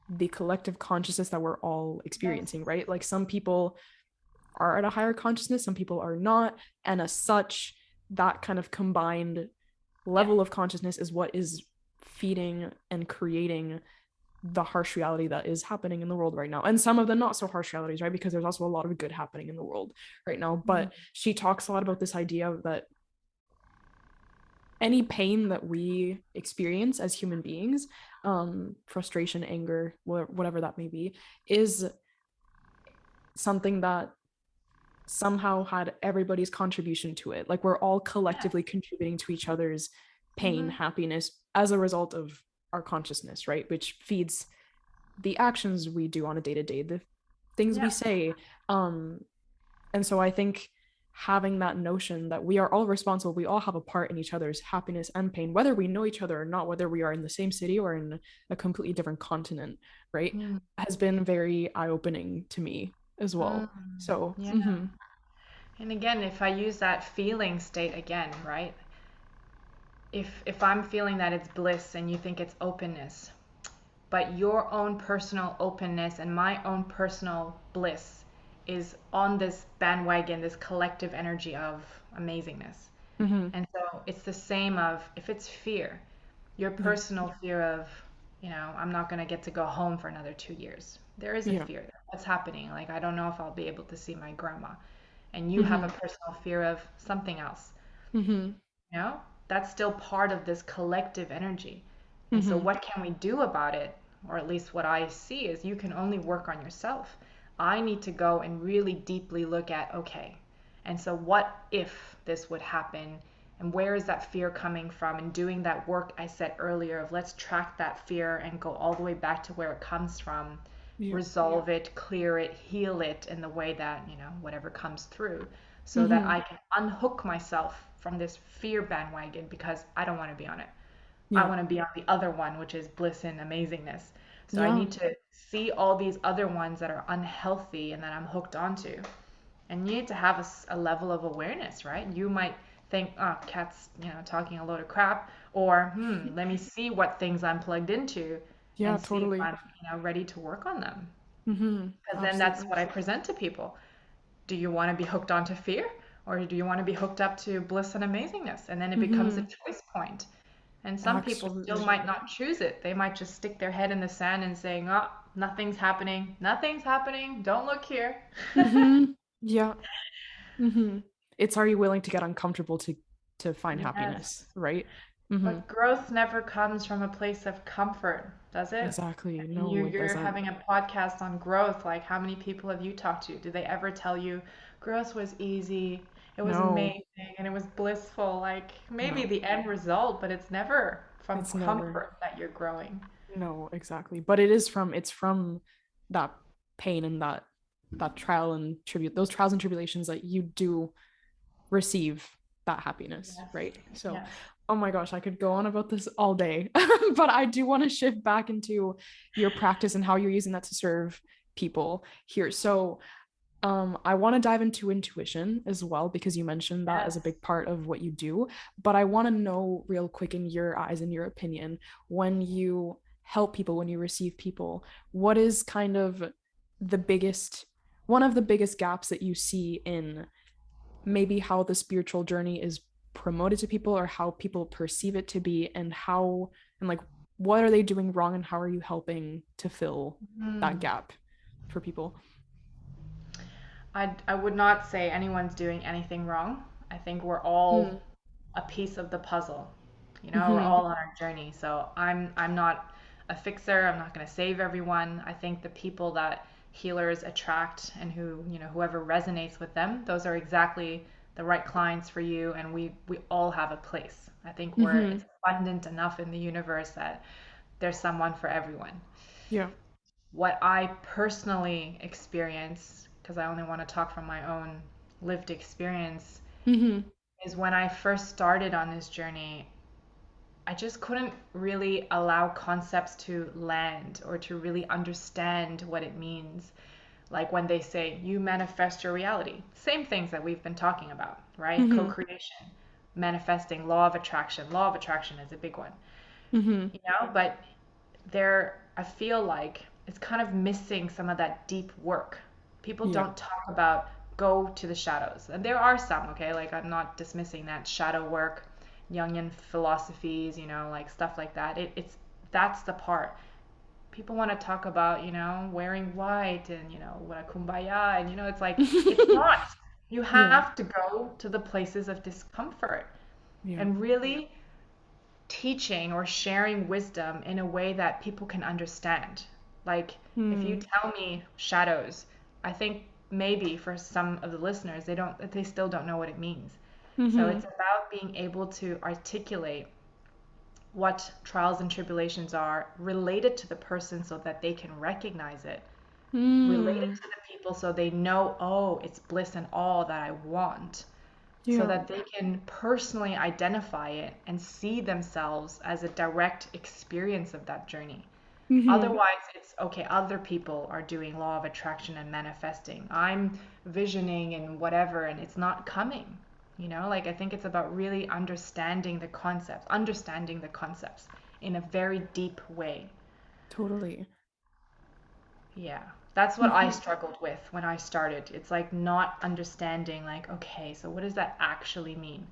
the collective consciousness that we're all Yes. experiencing, right? Like some people are at a higher consciousness, some people are not. And as such, that kind of combined Yeah. level of consciousness is what is feeding and creating the harsh reality that is happening in the world right now. And some of the not so harsh realities, right? Because there's also a lot of good happening in the world right now. Mhm. But she talks a lot about this idea that any pain that we experience as human beings, frustration, anger, whatever that may be, is something that somehow had everybody's contribution to it. Like we're all Yeah. collectively contributing to each other's pain, Hmm. happiness as a result of our consciousness, right? Which feeds the actions we do on a day to day, the things we Yeah. say. Um, and so I think having that notion that we are all responsible, we all have a part in each other's happiness and pain, whether we know each other or not, whether we are in the same city or in a completely different continent, right, Mm. has been very eye opening to me as Mm. well. So, Yeah. mm-hmm, And again, if I use that feeling state again, right? If I'm feeling that it's bliss and you think it's openness, but your own personal openness and my own personal bliss is on this bandwagon, this collective energy of amazingness. mm-hmm, And so it's the same of if it's fear, your Yeah. personal fear of, I'm not going to get to go home for another 2 years. There is a Yeah. fear there. What's happening? Like, I don't know if I'll be able to see my grandma. And you have a Mhm. personal fear of something else. Mhm. You know, that's still part of this collective energy. And so, Mhm. what can we do about it? Or at least what I see is you can only work on yourself. I need to go and really deeply look at, okay, and so what if this would happen? And where is that fear coming from? And doing that work I said earlier of let's track that fear and go all the way back to where it comes from, Yeah. resolve it, clear it, heal it in the way that, whatever comes through so that Mhm. I can unhook myself from this fear bandwagon because I don't want to be on it. I Yeah. want to be on the other one, which is bliss and amazingness. So I Yeah. need to see all these other ones that are unhealthy and that I'm hooked onto. And you need to have a level of awareness, right? You might think, oh, Kat's, talking a load of crap, or, let me see what things I'm plugged into Yeah, and see if totally. I'm, ready to work on them. Mhm. Because then that's Absolutely. what I present to people. Do you want to be hooked onto fear or do you want to be hooked up to bliss and amazingness? And then it becomes a Mhm. choice point. And some people still Absolutely. might not choose it. They might just stick their head in the sand and saying, "Oh, nothing's happening. Nothing's happening. Don't look here." Mhm. Yeah. Mhm. It's are you willing to get uncomfortable to find happiness, Yes. right? Mhm. But growth never comes from a place of comfort, does it? Exactly. I mean, No, it you're doesn't. having a podcast on growth. Like, how many people have you talked to? Do they ever tell you growth was easy, it was No. amazing, and it was blissful? Like, maybe No. the end result, but it's never from It's never. comfort that you're growing. No, exactly. But it's from that pain and that trial and tribute those trials and tribulations that you do receive that happiness, Yes. right? So, Yes. oh my gosh, I could go on about this all day, but I do want to shift back into your practice and how you're using that to serve people here. So, I want to dive into intuition as well because you mentioned that as a Yes. big part of what you do. But I want to know, real quick, in your eyes, in your opinion, when you help people, when you receive people, what is kind of the biggest, one of the biggest gaps that you see in maybe how the spiritual journey is promoted to people or how people perceive it to be, and how, and like, what are they doing wrong and how are you helping to fill that Hmm. gap for people? I would not say anyone's doing anything wrong. I think we're all Mm. a piece of the puzzle. We're Mm-hmm. all on our journey. So I'm not a fixer. I'm not going to save everyone. I think the people that healers attract and whoever resonates with them, those are exactly the right clients for you and we all have a place. I think Mm-hmm. it's abundant enough in the universe that there's someone for everyone. Yeah. What I personally experienced, because I only want to talk from my own lived experience, Mm-hmm. is when I first started on this journey, I just couldn't really allow concepts to land or to really understand what it means. Like when they say you manifest your reality, same things that we've been talking about, right? Co Mm-hmm. creation, manifesting, law of attraction. Law of attraction is a big one, Mm-hmm. but there I feel like it's kind of missing some of that deep work. People Yeah. don't talk about go to the shadows. And there are some, okay? Like I'm not dismissing that shadow work, Jungian philosophies, like stuff like that. It's that's the part. People want to talk about, wearing white and, what a kumbaya and it's like it's not. You Yeah. have to go to the places of discomfort Yeah. and really teaching or sharing wisdom in a way that people can understand. Like, if you Mm. tell me shadows, I think maybe for some of the listeners, they still don't know what it means. So Mm-hmm. it's about being able to articulate what trials and tribulations are related to the person so that they can recognize it, related Mm. to the people so they know, oh, it's bliss and all that I want so Yeah. that they can personally identify it and see themselves as a direct experience of that journey. Mm-hmm. Otherwise, it's okay, other people are doing law of attraction and manifesting. I'm visioning and whatever, and it's not coming. Like I think it's about really understanding the concepts in a very deep way. Totally. Yeah. That's what I Mm-hmm. struggled with when I started. It's like not understanding, like, okay, so what does that actually mean?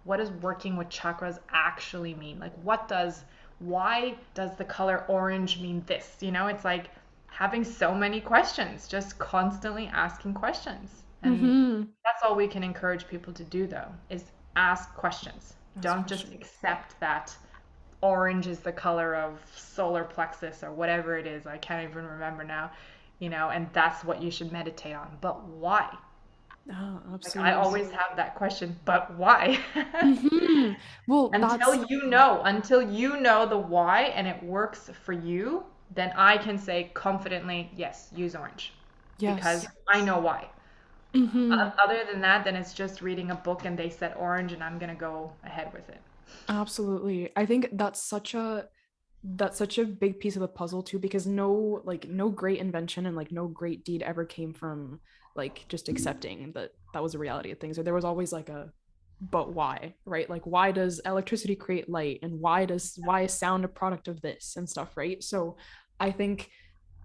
what does working with chakras actually mean? Like, why does the color orange mean this? It's like having so many questions, just constantly asking questions. And Mm-hmm. that's all we can encourage people to do, though, is ask questions. Ask Don't just questions. accept that orange is the color of solar plexus or whatever it is. I can't even remember now, and that's what you should meditate on. But why? Ah, Like I always absolutely. have that question, but why? Mm-hmm. Well, that's Until you know the why and it works for you, then I can say confidently, yes, use orange because yes. I know why. Mm-hmm. Other than that, then it's just reading a book and they said orange and I'm gonna go ahead with it. Absolutely. I think that's such a big piece of the puzzle too, because no great invention and like no great deed ever came from like just accepting that that was a reality of things. Or there was always like a but why, right? Like why does electricity create light, and why is sound a product of this and stuff, right? So I think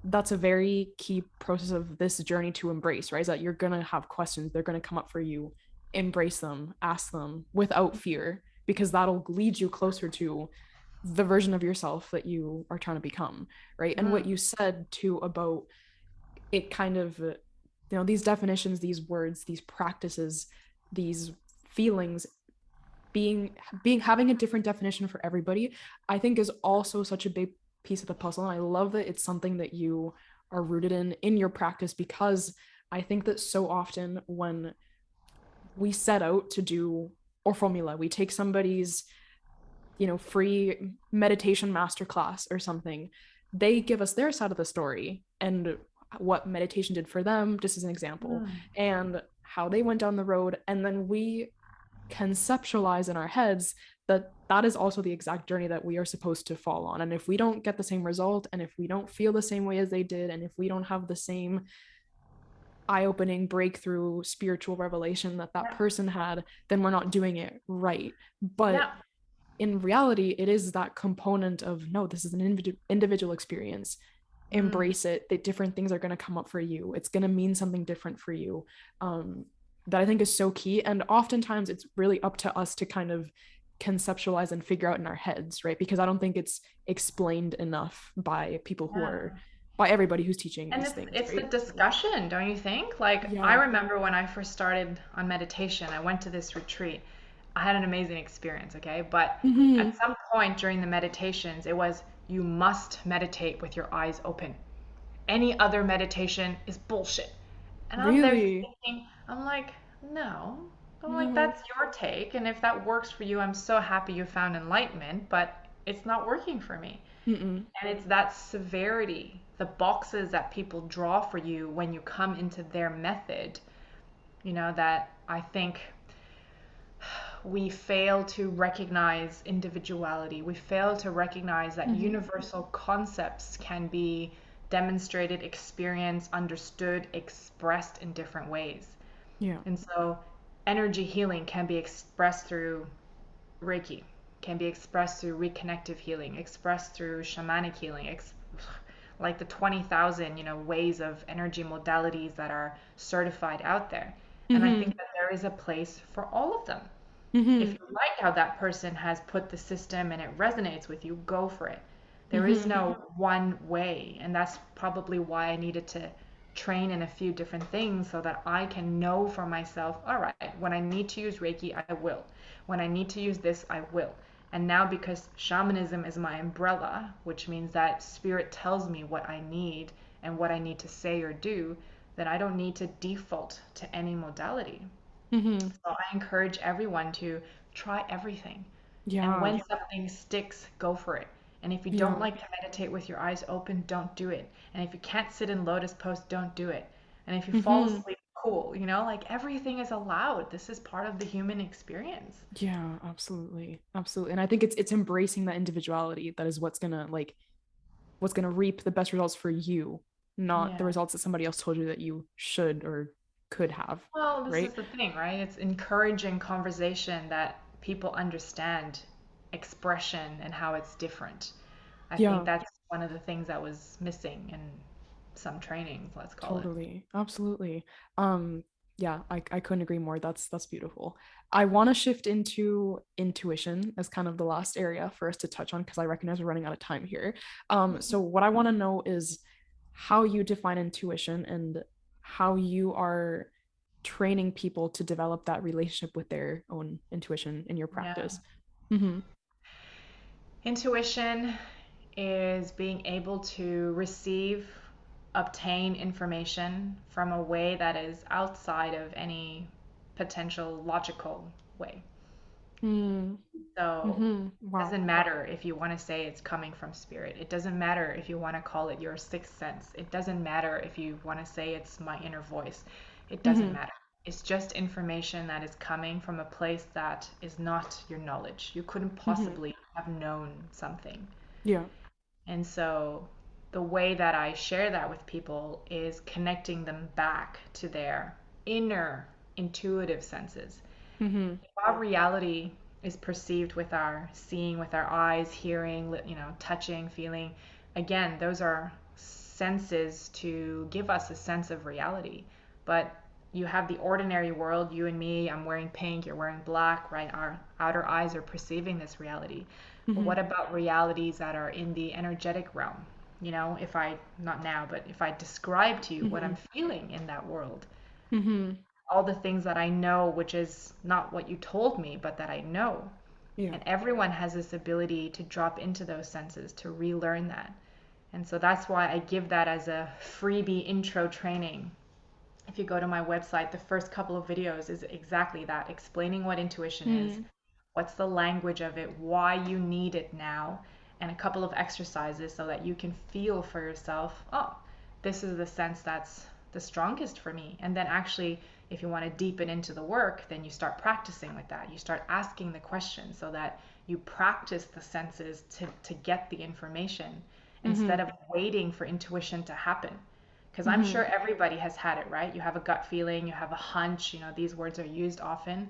that's a very key process of this journey to embrace, right? Is that you're gonna have questions, they're gonna come up for you, embrace them, ask them without fear, because that'll lead you closer to the version of yourself that you are trying to become, right? And what Mm, you said too about it kind of, these definitions, these words, these practices, these feelings being having a different definition for everybody, I think is also such a big piece of the puzzle. And I love that it's something that you are rooted in your practice, because I think that so often when we set out to do or formula, we take somebody's free meditation masterclass or something, they give us their side of the story and what meditation did for them, just as an example, mm, and how they went down the road, and then we conceptualize in our heads that that is also the exact journey that we are supposed to fall on. And if we don't get the same result, and if we don't feel the same way as they did, and if we don't have the same eye-opening breakthrough spiritual revelation that that yeah, person had, then we're not doing it right. But yeah, in reality, it is that component of, no, this is an individual experience. mm, Embrace it, that different things are going to come up for you, it's going to mean something different for you. That I think is so key, and oftentimes it's really up to us to kind of conceptualize and figure out in our heads, right? Because I don't think it's explained enough by people who yeah. are by everybody who's teaching And these it's things, it's the right? discussion, don't you think? Like I Yeah. remember when I first started on meditation, I went to this retreat. I had an amazing experience, okay? But Mm-hmm. at some point during the meditations, it was you must meditate with your eyes open. Any other meditation is bullshit. And I'm there Really? thinking, I'm like, no. I'm like, No. that's your take. And if that works for you, I'm so happy you found enlightenment, but it's not working for me. Mm-mm. And it's that severity, the boxes that people draw for you when you come into their method, that I think we fail to recognize individuality. We fail to recognize that Mm-hmm. universal concepts can be demonstrated, experienced, understood, expressed in different ways. Yeah. And so energy healing can be expressed through Reiki, can be expressed through reconnective healing, expressed through shamanic healing, like the 20,000, ways of energy modalities that are certified out there. And I Mm-hmm. think that there is a place for all of them. If Mm-hmm. you like how that person has put the system and it resonates with you, go for it. There is Mm-hmm. no one way. And that's probably why I needed to train in a few different things so that I can know for myself, all right, when I need to use Reiki, I will. When I need to use this, I will. And now, because shamanism is my umbrella, which means that spirit tells me what I need and what I need to say or do, then I don't need to default to any modality. Mm-hmm. So I encourage everyone to try everything. And Yeah. when something sticks, go for it. And if you don't Yeah. like to meditate with your eyes open, don't do it. And if you can't sit in lotus pose, don't do it. And if you fall Mm-hmm. asleep, cool. Like everything is allowed. This is part of the human experience. Yeah, absolutely. Absolutely. And I think it's embracing that individuality that is what's gonna reap the best results for you, not the Yeah. results that somebody else told you that you should or could have, Well, this is right? the thing, right? It's encouraging conversation that people understand expression and how it's different. I think Yeah, that's one of the things that was missing in some trainings, let's call it. totally. Absolutely. Um, Yeah, I couldn't agree more. That's beautiful. I want to shift into intuition as kind of the last area for us to touch on because I recognize we're running out of time here. So what I want to know is how you define intuition and how you are training people to develop that relationship with their own intuition in your Yeah. practice. Mm-hmm. Intuition is being able to receive, obtain information from a way that is outside of any potential logical way. So Mm-hmm. it Wow. doesn't matter if you want to say it's coming from spirit. It doesn't matter if you want to call it your sixth sense. It doesn't matter if you want to say it's my inner voice. It doesn't Mm-hmm. matter. It's just information that is coming from a place that is not your knowledge. You couldn't Mm-hmm. possibly have known something. Yeah. And so the way that I share that with people is connecting them back to their inner intuitive senses. Mm-hmm. Our reality is perceived with our seeing, with our eyes, hearing, touching, feeling. Again, those are senses to give us a sense of reality. But you have the ordinary world, you and me, I'm wearing pink, you're wearing black, right? Our outer eyes are perceiving this reality. But Mm-hmm. what about realities that are in the energetic realm? If I, not now, but if I describe to you what Mm-hmm. I'm feeling in that world, Mm-hmm. all the things that I know, which is not what you told me, but that I know. Yeah. And everyone has this ability to drop into those senses, to relearn that. And so that's why I give that as a freebie intro training. If you go to my website, the first couple of videos is exactly that, explaining what intuition is, Mm-hmm. what's the language of it, why you need it now, and a couple of exercises so that you can feel for yourself, oh, this is the sense that's the strongest for me. And then actually, if you want to deepen into the work, then you start practicing with that. You start asking the questions so that you practice the senses to get the information instead Mm-hmm. of waiting for intuition to happen. Because I'm Mm-hmm. sure everybody has had it, right? You have a gut feeling, you have a hunch, these words are used often.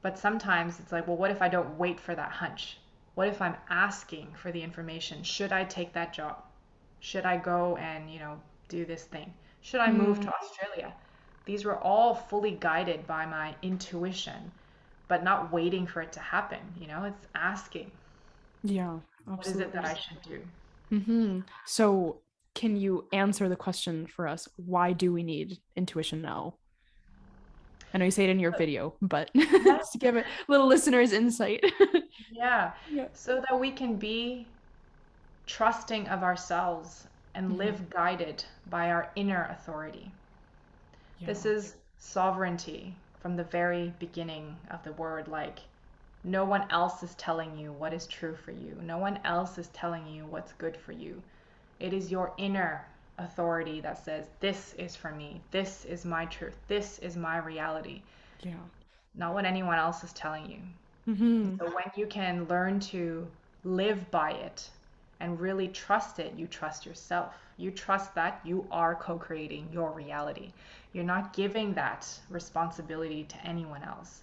But sometimes it's like, well, what if I don't wait for that hunch? What if I'm asking for the information? Should I take that job? Should I go and, do this thing? Should I move Mm-hmm. to Australia? These were all fully guided by my intuition, but not waiting for it to happen. It's asking, Yeah, what is it that absolutely. I should do? So, can you answer the question for us? Why do we need intuition now? I know you say it in your video, but Yeah, just to give a little listener's insight. yeah. Yeah. So that we can be trusting of ourselves and Hmm. live guided by our inner authority. This Yeah. is sovereignty from the very beginning of the word. Like, no one else is telling you what is true for you, no one else is telling you what's good for you. It is your inner authority that says, this is for me, this is my truth, this is my reality, Yeah. not what anyone else is telling you. And Hmm. so when you can learn to live by it and really trust it, you trust yourself. You trust that you are co creating your reality. You're not giving that responsibility to anyone else.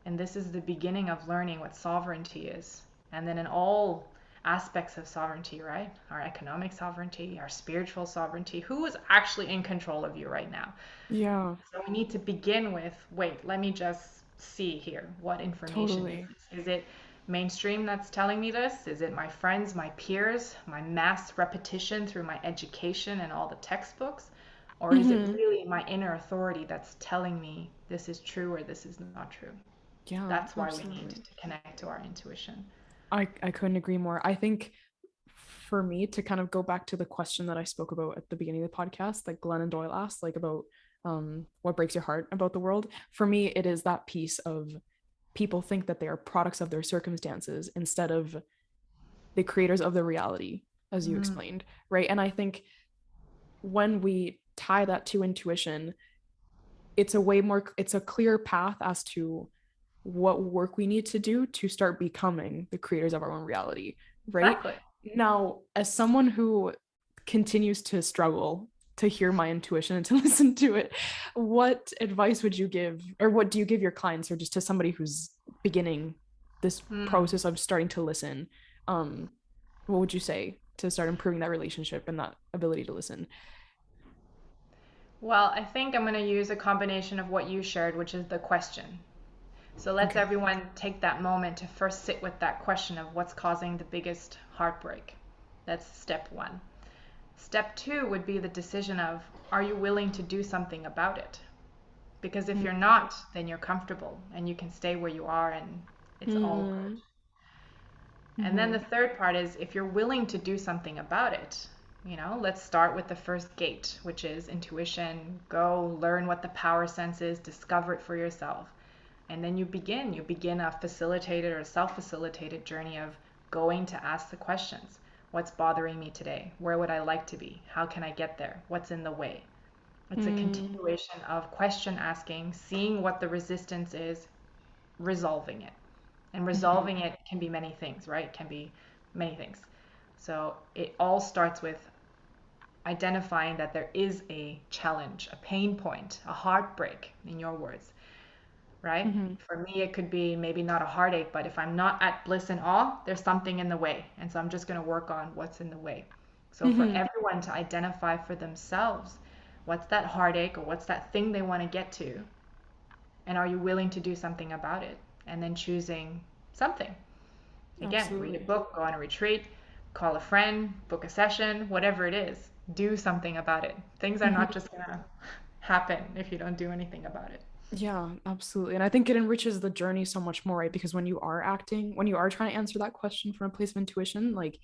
And this is the beginning of learning what sovereignty is. And then in all aspects of sovereignty, right? Our economic sovereignty, our spiritual sovereignty, who is actually in control of you right now? Yeah, So we need to begin with, wait, let me just see here. What information is totally. this? Is it mainstream that's telling me this? Is it my friends, my peers, my mass repetition through my education and all the textbooks? Or is it Hmm. really my inner authority that's telling me this is true or this is not true? Yeah, That's why we need absolutely. to connect to our intuition. I couldn't agree more. I think for me to kind of go back to the question that I spoke about at the beginning of the podcast that Glennon Doyle asked, like about what breaks your heart about the world. For me, it is that piece of people think that they are products of their circumstances instead of the creators of the reality, as you Mm, explained, right? And I think when we tie that to intuition, it's a clear path as to what work we need to do to start becoming the creators of our own reality, right? exactly. Now, as someone who continues to struggle to hear my intuition and to listen to it, what advice would you give, or what do you give your clients, or just to somebody who's beginning this Mm. process of starting to listen? Um, what would you say to start improving that relationship and that ability to listen? Well, I think I'm going to use a combination of what you shared, which is the question. So let's Okay. everyone take that moment to first sit with that question of what's causing the biggest heartbreak. That's step one. Step two would be the decision of, are you willing to do something about it? Because if you're not, then you're comfortable and you can stay where you are and it's all good. Mm-hmm. And then Mm-hmm. the third part is if you're willing to do something about it, let's start with the first gate, which is intuition. Go learn what the power sense is, discover it for yourself. And then you begin a facilitated or self-facilitated journey of going to ask the questions. What's bothering me today? Where would I like to be? How can I get there? What's in the way? It's a Mm-hmm. continuation of question asking, seeing what the resistance is, resolving it. And Mm-hmm. resolving it can be many things, right? It can be many things. So it all starts with identifying that there is a challenge, a pain point, a heartbreak, in your words, right? Mm-hmm. For me, it could be maybe not a heartache, but if I'm not at bliss and awe, there's something in the way. And so I'm just going to work on what's in the way. So for Mm-hmm. everyone to identify for themselves, what's that heartache or what's that thing they want to get to? And are you willing to do something about it? And then choosing something. Again, read a Absolutely. book, go on a retreat, call a friend, book a session, whatever it is, do something about it. Things are not Mm-hmm. just going to happen if you don't do anything about it. Yeah, absolutely. And I think it enriches the journey so much more, right? Because when you are acting, when you are trying to answer that question from a place of intuition, like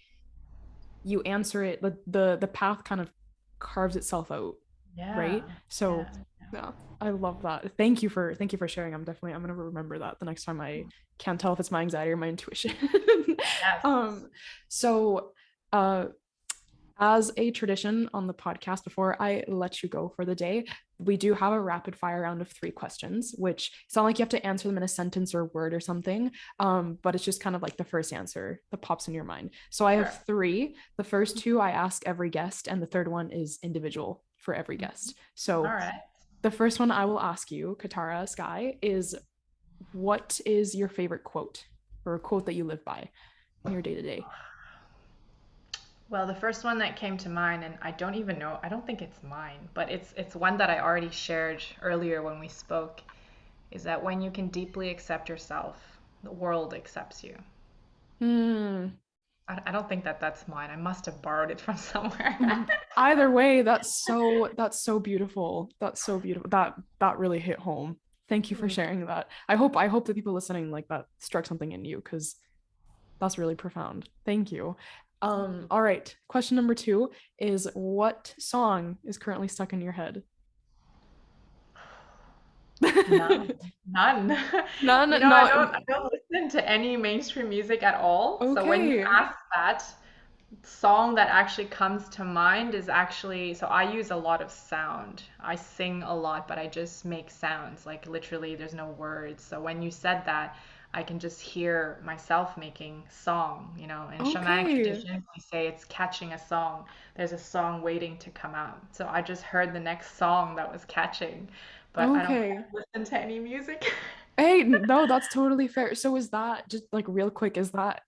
you answer it, the path kind of carves itself out, Yeah, right? yeah, So yeah, I love that. Thank you for sharing. I'm gonna remember that the next time I can't tell if it's my anxiety or my intuition. yes. um, so uh as a tradition on the podcast, before I let you go for the day, we do have a rapid fire round of 3 questions, which it's not like you have to answer them in a sentence or word or something, but it's just kind of like the first answer that pops in your mind. So I have Sure. 3. The first 2 I ask every guest, and the third one is individual for every Mhm. guest. All So right. the first one I will ask you, Katara Sky, is what is your favorite quote or a quote that you live by in your day to day? Well, the first one that came to mind, and I don't even know, I don't think it's mine, but it's one that I already shared earlier when we spoke, is that when you can deeply accept yourself, the world accepts you. Hmm. I don't think that that's mine. I must have borrowed it from somewhere. Either way, that's so beautiful. That's so beautiful. That really hit home. Thank you for Mm. sharing that. I hope the people listening like that struck something in you because that's really profound. Thank you. All right. Question number 2 is what song is currently stuck in your head? None. None. None. I No. don't listen to any mainstream music at all. So when you Okay. ask that, song that actually comes to mind is actually, so I use a lot of sound. I sing a lot, but I just make sounds. Like literally there's no words. So when you said that, I can just hear myself making song. In shamanic Okay. traditions, we say it's catching a song. There's a song waiting to come out. So I just heard the next song that was catching, but I don't Okay. listen to any music. Hey, no, that's totally fair. So is that just like real quick, is that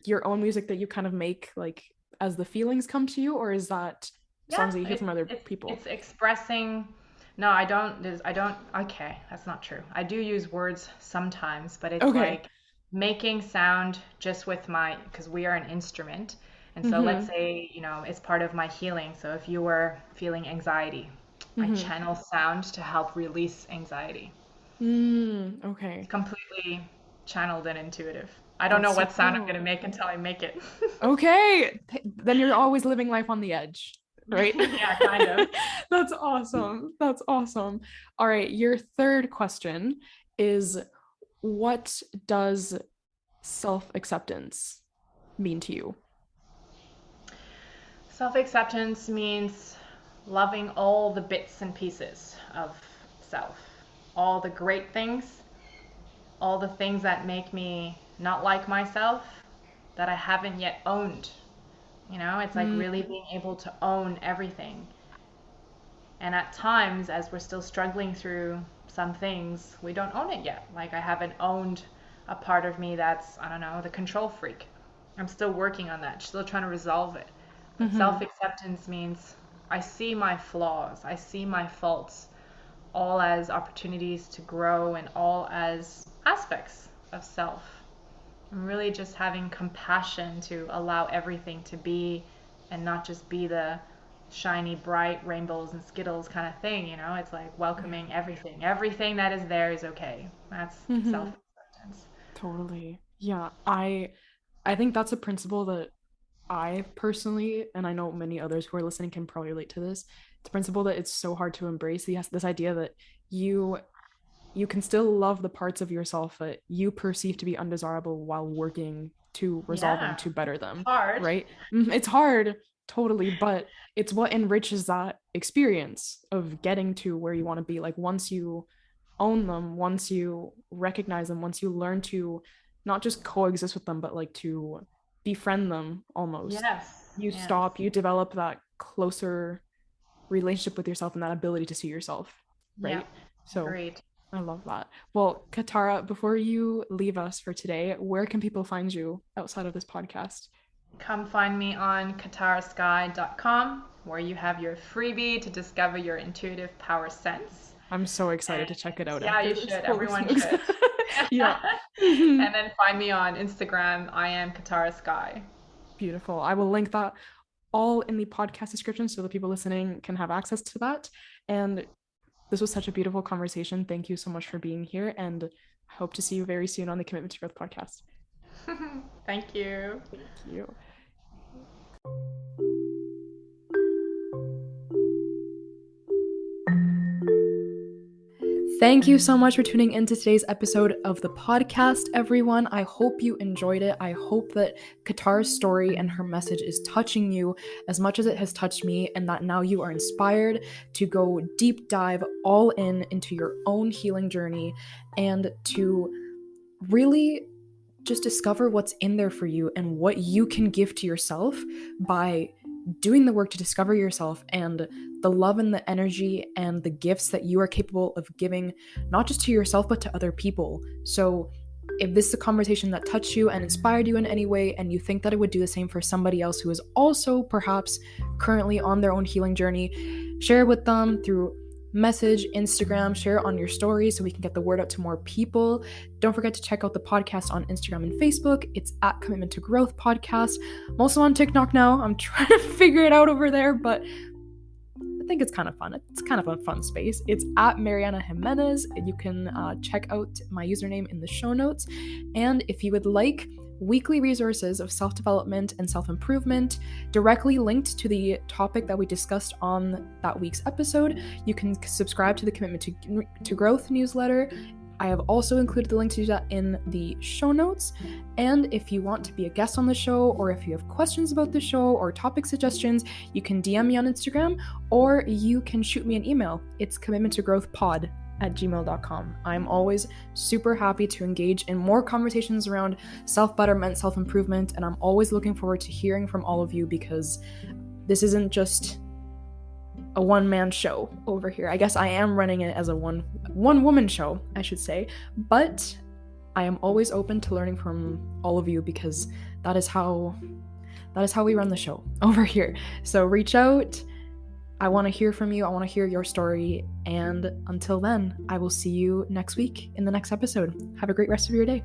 your own music that you kind of make like as the feelings come to you, or is that Yeah, songs that you hear it's from other it's people? it's expressing. No, I don't. I don't. Okay, that's not true. I do use words sometimes, but it's Okay. like making sound just with my, because we are an instrument. And so let's Mm-hmm. say, it's part of my healing. So if you were feeling anxiety, I Mm-hmm. channel sound to help release anxiety. It's Okay. completely channeled and intuitive. I don't know That's so what sound I'm going cool. to make until I make it. Okay. Then you're always living life on the edge, right? Yeah, kind of. That's awesome. That's awesome. All right. Your third question is what does self-acceptance mean to you? Self acceptance means loving all the bits and pieces of self, all the great things, all the things that make me not like myself that I haven't yet owned. It's like Mm, really being able to own everything. And at times, as we're still struggling through some things, we don't own it yet. Like I haven't owned a part of me that's, I don't know, the control freak. I'm still working on that, still trying to resolve it. But mm-hmm. self acceptance means I see my flaws, I see my faults all as opportunities to grow and all as aspects of self. And really just having compassion to allow everything to be and not just be the shiny, bright rainbows and skittles kind of thing, you know? It's like Yeah. welcoming everything. Everything that is there is okay. That's Mm-hmm. self-acceptance. Totally. Yeah. I think that's a principle that I personally, and I know many others who are listening can probably relate to this. It's a principle that it's so hard to embrace. This idea that you you can still love the parts of yourself that you perceive to be undesirable while working to resolve them, Yeah. to better It's them, hard. right? It's hard, totally, but it's what enriches that experience of getting to where you want to be. Like once you own them, once you recognize them, once you learn to not just coexist with them, but like to befriend them almost, Yes. Yes. you develop that closer relationship with yourself and that ability to see yourself, Yeah. right? So Agreed. I love that. Well, Katara, before you leave us for today, where can people find you outside of this podcast? Come find me on katarasky.com where you have your freebie to discover your intuitive power sense. I'm so excited to check it And out yeah, after you this. should. Holy Everyone smokes. should. Yeah. Mhm. And then find me on Instagram. I am Katara Sky. Beautiful. I will link that all in the podcast description so the people listening can have access to that. And this was such a beautiful conversation. Thank you so much for being here. And I hope to see you very soon on the Commitment to Growth podcast. Thank you. Thank you. Thank you so much for tuning into today's episode of the podcast, everyone. I hope you enjoyed it. I hope that Katara's story and her message is touching you as much as it has touched me, and that now you are inspired to go deep dive all into your own healing journey and to really just discover what's in there for you and what you can give to yourself by doing the work to discover yourself and the love and the energy and the gifts that you are capable of giving, not just to yourself, but to other people. So, if this is a conversation that touched you and inspired you in any way, and you think that it would do the same for somebody else who is also perhaps currently on their own healing journey, share with them through message, Instagram, share it on your stories so we can get the word out to more people. Don't forget to check out the podcast on Instagram and Facebook. It's at Commitment to Growth Podcast. I'm also on TikTok now. I'm trying to figure it out over there, but I think it's kind of fun. It's kind of a fun space. It's at Mariana Jimenez. You can check out my username in the show notes. And if you would like weekly resources of self-development and self-improvement directly linked to the topic that we discussed on that week's episode, you can subscribe to the Commitment to Growth newsletter. I have also included the link to that in the show notes. And if you want to be a guest on the show, or if you have questions about the show or topic suggestions, you can DM me on Instagram or you can shoot me an email. It's commitmenttogrowthpod@gmail.com. I'm always super happy to engage in more conversations around self-betterment, self-improvement, and I'm always looking forward to hearing from all of you because this isn't just a one-man show over here. I guess I am running it as a one-woman show, I should say, but I am always open to learning from all of you because that is how we run the show over here. So reach out. I want to hear from you. I want to hear your story. And until then, I will see you next week in the next episode. Have a great rest of your day.